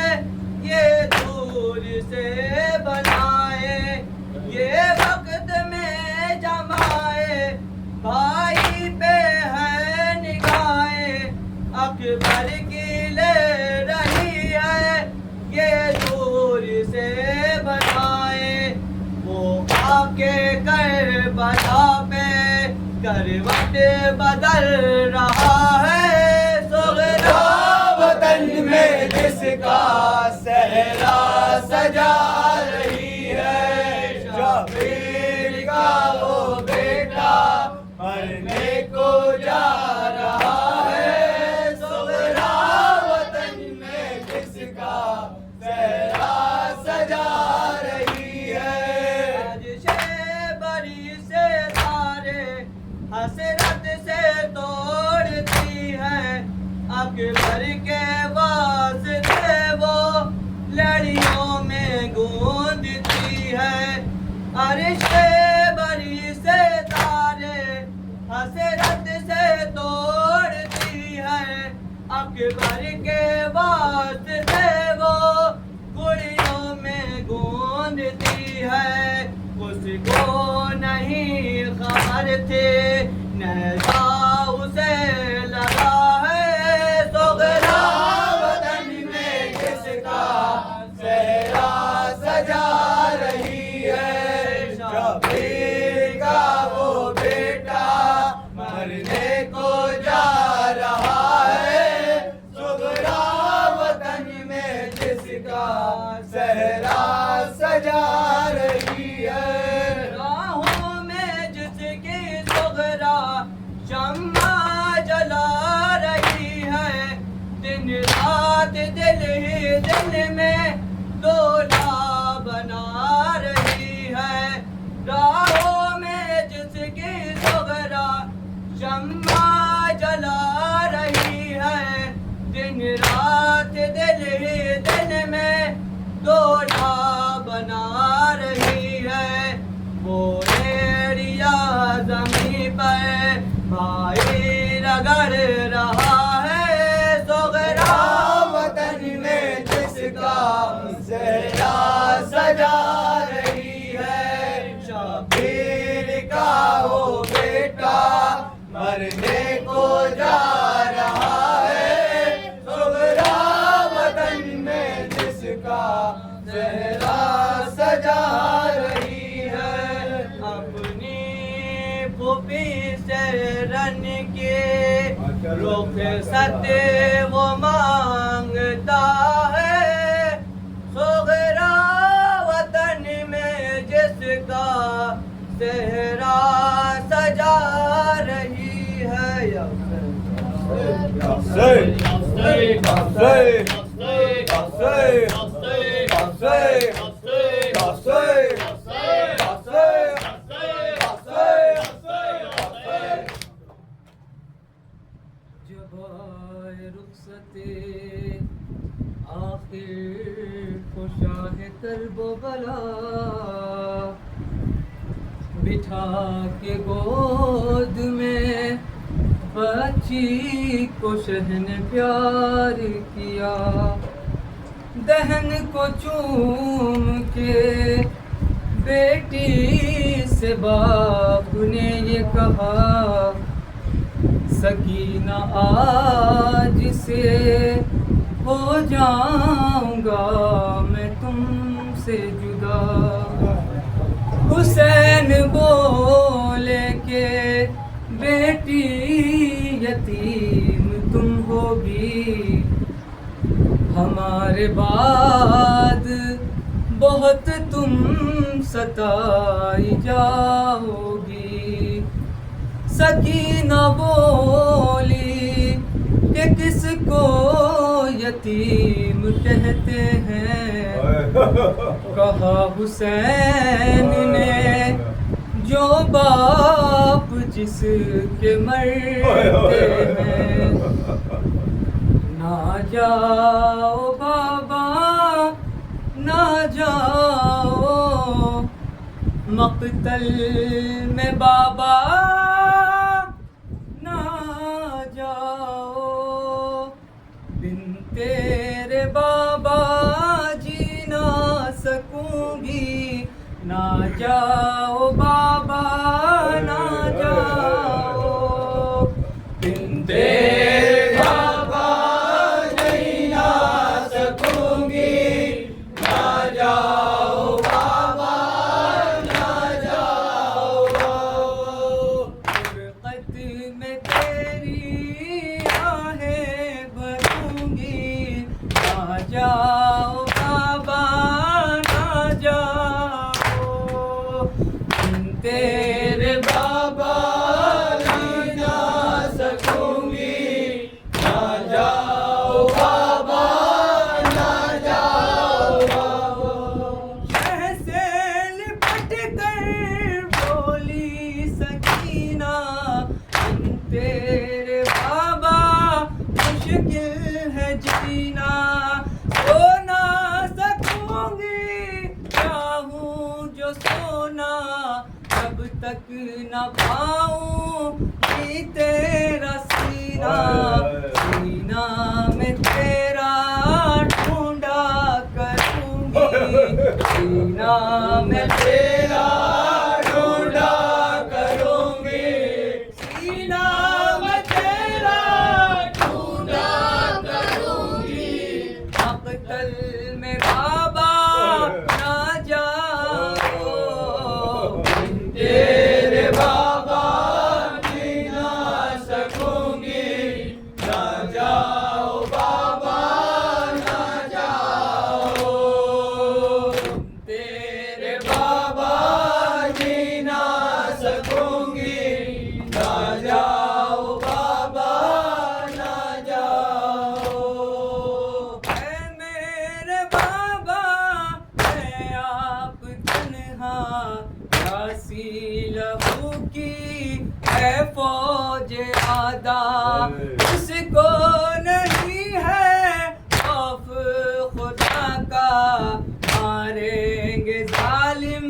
ये दूर से बनाए। ये वक्त में जमाए भाई पे है निगाहें, अकबर की ले रही है ये दूर से बनाए। वो आके करबला पे करवट बदल रहा है, सोगरा वतन में जिसका सेहरा सजा रही है, वीर का वो बेटा मरने को जा रहा है, सोगरा वतन में जिसका सेहरा सजा रही है। आज से बड़ी से तारे हसरत से तोड़ती है, अकबर के वास्ते वो लड़ियों में गूंजती है। अर्श बड़ी से तारे हसरत से तोड़ती है, अकबर के वास्ते वो कुड़ियों में गूंजती है। उसको नहीं खबर थे नैजा उसे लगा है, सोगरा वतन में जिसका सेहरा सजा रुखसत वो मांगता है, सोगरा वतन में जिसका सेहरा सजा रही है। जब आए रुखसते आखिर को शाह करबला, बिठा के गोद में बच्ची को शहन प्यार किया, दहन को चूम के बेटी से बाप ने ये कहा, सकीना आज से हो जाऊंगा मैं तुमसे जुदा। हुसैन बोले के बेटी यतीम तुम होगी, हमारे बाद बहुत तुम सताई जाओगी। सकीना बोली कि किसको यतीम कहते हैं, कहा हुसैन ने जो बाप जिसके मरते हैं। ना जाओ बाबा ना जाओ, मक़तल में बाबा ना जाओ, बिन तेरे बाबा जी ना सकूंगी। ना जाओ बाबा ना जाओ, बिन तेरे बाबा नहीं ना सकूंगी। ना जाओ बाबा ना जाओ, फ़ुरक़त में तेरी आहें भरूंगी। ना जाओ बाबा ना जाओ, तेरे बाबा नहीं ना सकूंगी। ना जाओ बाबा ना जाओ, ऐसे लिपट कर बोली सकीना, तेरे बाबा मुश्किल है जीना। सो ना सकूंगी चाहूं जो सोना, जब तक न पाऊं ये तेरा सीना। सीना में तेरा ढूंढा करूंगी, सीना में तेरा ढूंढा करूंगी। सीना में तेरा ढूंढा करूंगी, मक़तल में बाबा ना जाओ, तेरे बाबा नहीं ना सकूंगी। ना जाओ बाबा ना जाओ, तेरे बाबा नहीं ना सकूंगी। ना जाओ बाबा ना जाओ, ऐ मेरे बाबा मैं आप तन्हा, प्यासी लहू की है फौज आदा। इसको नहीं है खौफ खुदा का, मारेंगे जालिम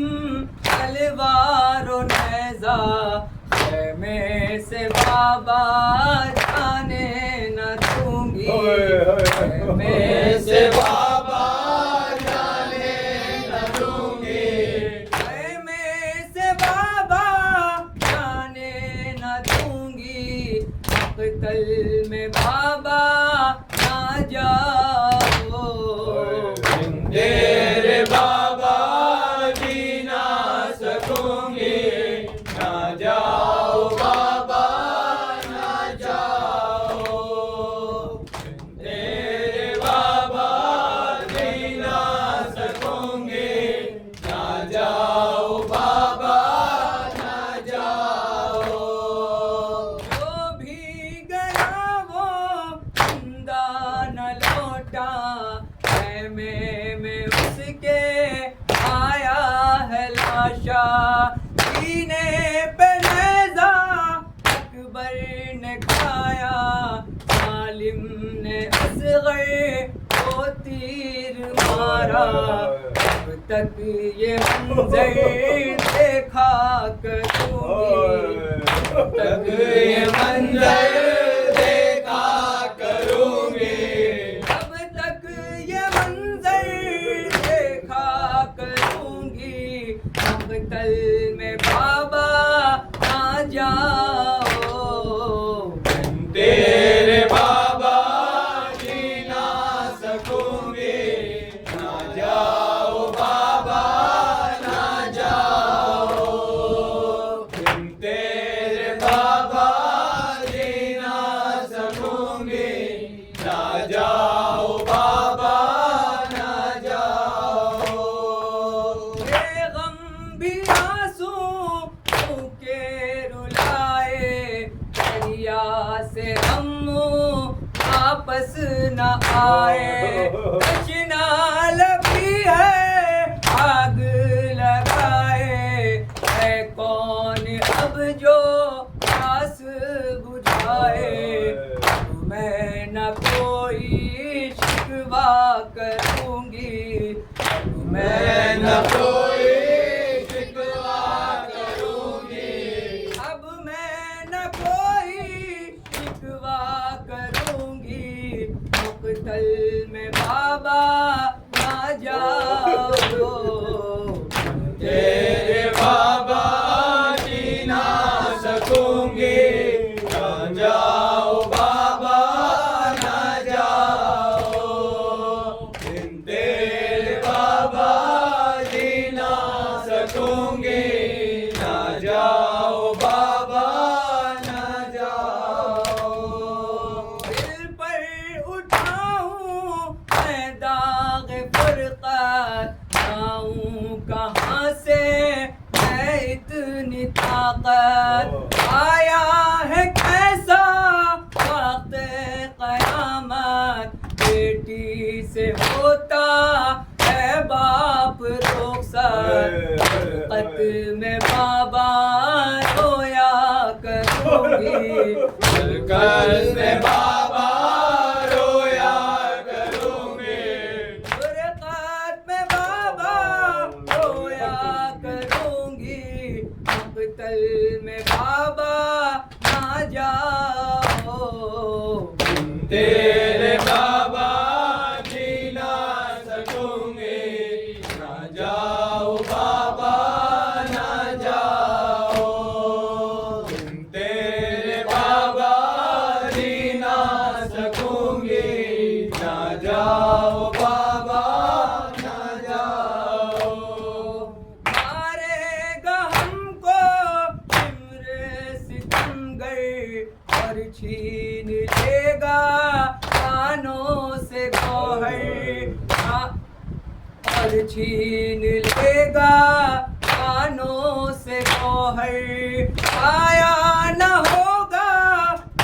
तलवार नेज़ा। खेमे से बाबा जाने न दूंगी, खेमे से बाबा जाने न दूंगी। खेमे से बाबा जाने न दूंगी, मक़तल में बाबा ना जाओ, तेरे बाबा जी ना सकूंगी। ना जाओ बाबा ना जाओ, गया सीने पे नेज़ा अकबर ने खाया सालिम ने असग़र को तीर मारा अब तक ये मंज़र देखा करूँगी अब तक ये मंज़र देखा करूँगी अब तक ये मंज़र देखा करूँगी मक़तल में बाबा आ जाओ तेरे बाबा जी ना सकूंगी ना जाओ बाबा ना जाओ बिन तेरे बाबा जी ना सकूंगी ना जाओ बाबा ना जाओ ये गम भी आंसू के रुलाए दरिया से हम वापस न आए तशना लगी है आग लगाए है कौन अब जो आस बुझाए मैं न कोई शिकवा करूँगी मैं न कोई शिकवा करूँगी अब मैं न कोई शिकवा करूँगी मुक़तल में बाबा ना जाओ तेरे बाबा जी ना सकूँगी ना जाओ बाबा ना जाओ बिन तेरे बाबा जी ना सकूँगी ना जाओ बाबा ना जाओ दिल पर उठाऊं मैं दाग फुरक़त आऊं कहाँ से मैं इतनी ताकत आया है कैसा वक्त क़यामत बेटी से होता है बाप रुख़सत फ़ुरक़त में बाबा रोया करूँगी फ़ुरक़त में बाबा रोया करूँगी फ़ुरक़त में बाबा रोया करूँगी मक़तल में बाबा ना जाओ तेरे बाबा जी ना सकूँगी ना जाओ बाबा ना जाओ तेरे बाबा जी ना सकूँगी ना जाओ बाबा ना जाओ मारेगा हमको इम्रे सितमगर और छीन लेगा कानों से गौहर और छीन लेगा कानों से गौहर आया न होगा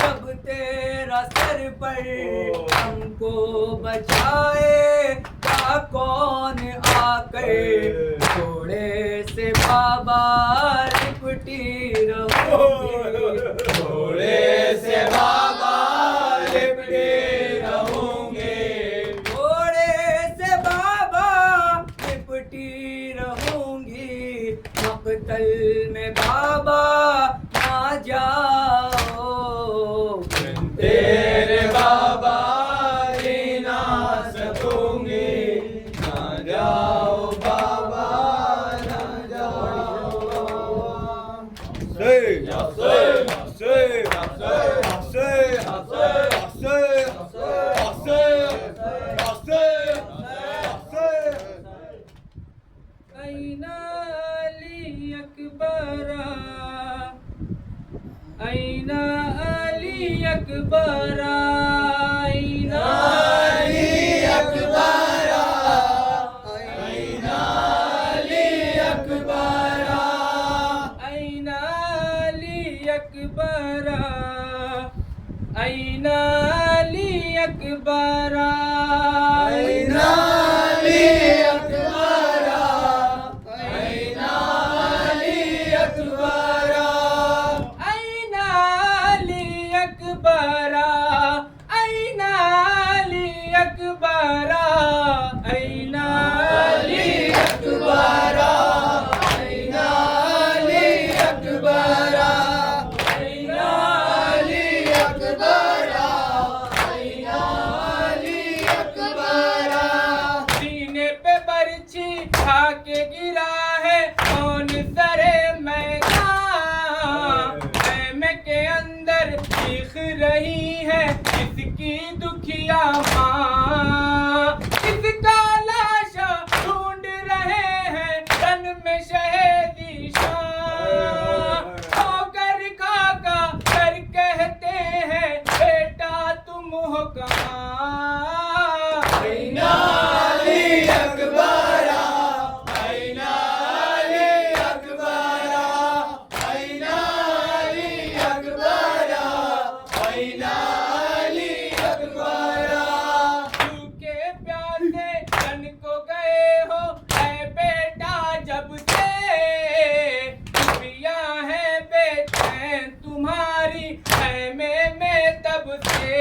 जब तेरा सर पर हमको बचाए का कौन आकर थोड़े से बाबा लिपटी रहूंगी थोड़े से बाबा लिपटी रहूंगी थोड़े से बाबा लिपटी रहूंगी मक़तल में बाबा ना जाओ तेरे बाबा जी ना सकूंगी ना जाओ बाबा ना जाओ ऐना अली अकबरा ऐना अली अकबरा ऐना अली अकबरा ऐना अली अकबरा ऐना अली अकबरा ऐना अली अकबरा ऐना अली अकबरा ऐना या माँ, किसका लाशा ढूंढ रहे हैं तन में शहीदी शान। होकर खाका कर कहते हैं बेटा तुम हो कहाँ। भूखे प्यासे तन को गए हो ऐ बेटा जब से, दुनिया है बेचैन तुम्हारी खेमे में तब से।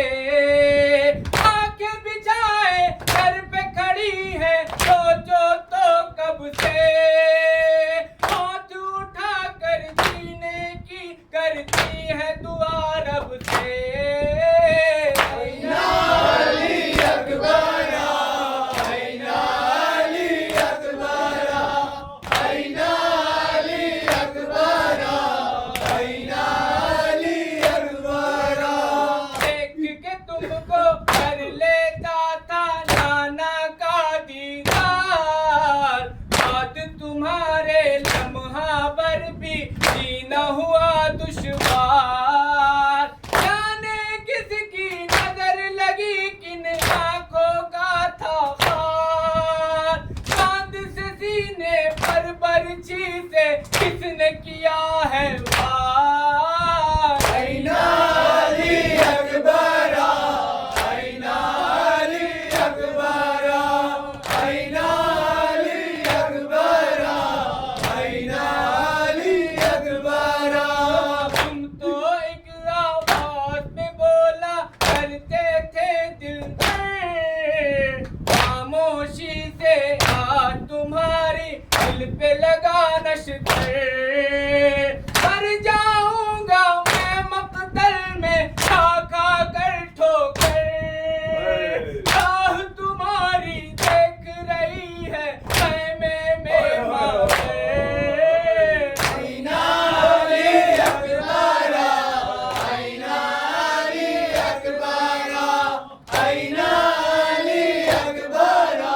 आंखें बिछाए सर पे खड़ी है सोचो तो कब से, हाथ उठा कर जीने की करती है दुआ रब से। देख के तुमको कर लेता था नाना का दीदार, बात तुम्हारे लम्हा पर भी जीना हुआ दुश्वार। जाने किसकी नजर लगी किन आंखों का था खार, चांद से सीने पर बरछी से किसने किया है वार। तुम तो एक आवाज में बोला करते थे दिल में, खामोशी से आज तुम्हारी दिल पे लगा नशतर। मर जाऊंगा मैं मकतल में खा खा कर ठोकर, राह तुम्हारी देख रही है खेमे में माकर। ऐना अली अकबरा, ऐना अली अकबरा, ऐना अली अकबरा।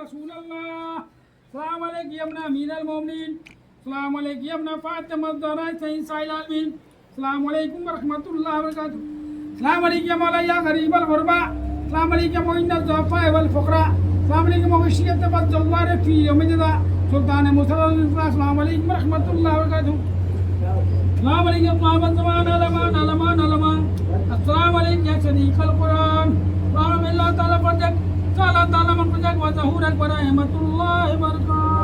रसूल अल्लाह, सलाम अलैकुम या अपना अमीरुल मोमिनीन, सलाम अलैकुम या अपना फातिमा ज़हरा सैयद साइल आलमीन, सलाम अलैकुम व रहमतुल्लाहि व बरकातुहू, सलाम अलैकुम या मौला या गरीबल गुरबा, सलाम अलैकुम या मुइन्नल ज़ुअफ़ा वल फ़ुक़रा, सलाम अलैकुम व वशियत बद जवार फी यौम जज़ा, सुल्तान मुसल्लम, सलाम अलैकुम व रहमतुल्लाहि व बरकातुहू, सलाम अलैकुम क़यामत ज़मान अलमान अलमान अलमान, अस्सलाम अलैकुम या शरीकल कुरान, सलाम अल्लाह ताला फजक, ताला ताला मन फजक व ज़हूरक व रहमतुल्लाहि व बरकातुहू।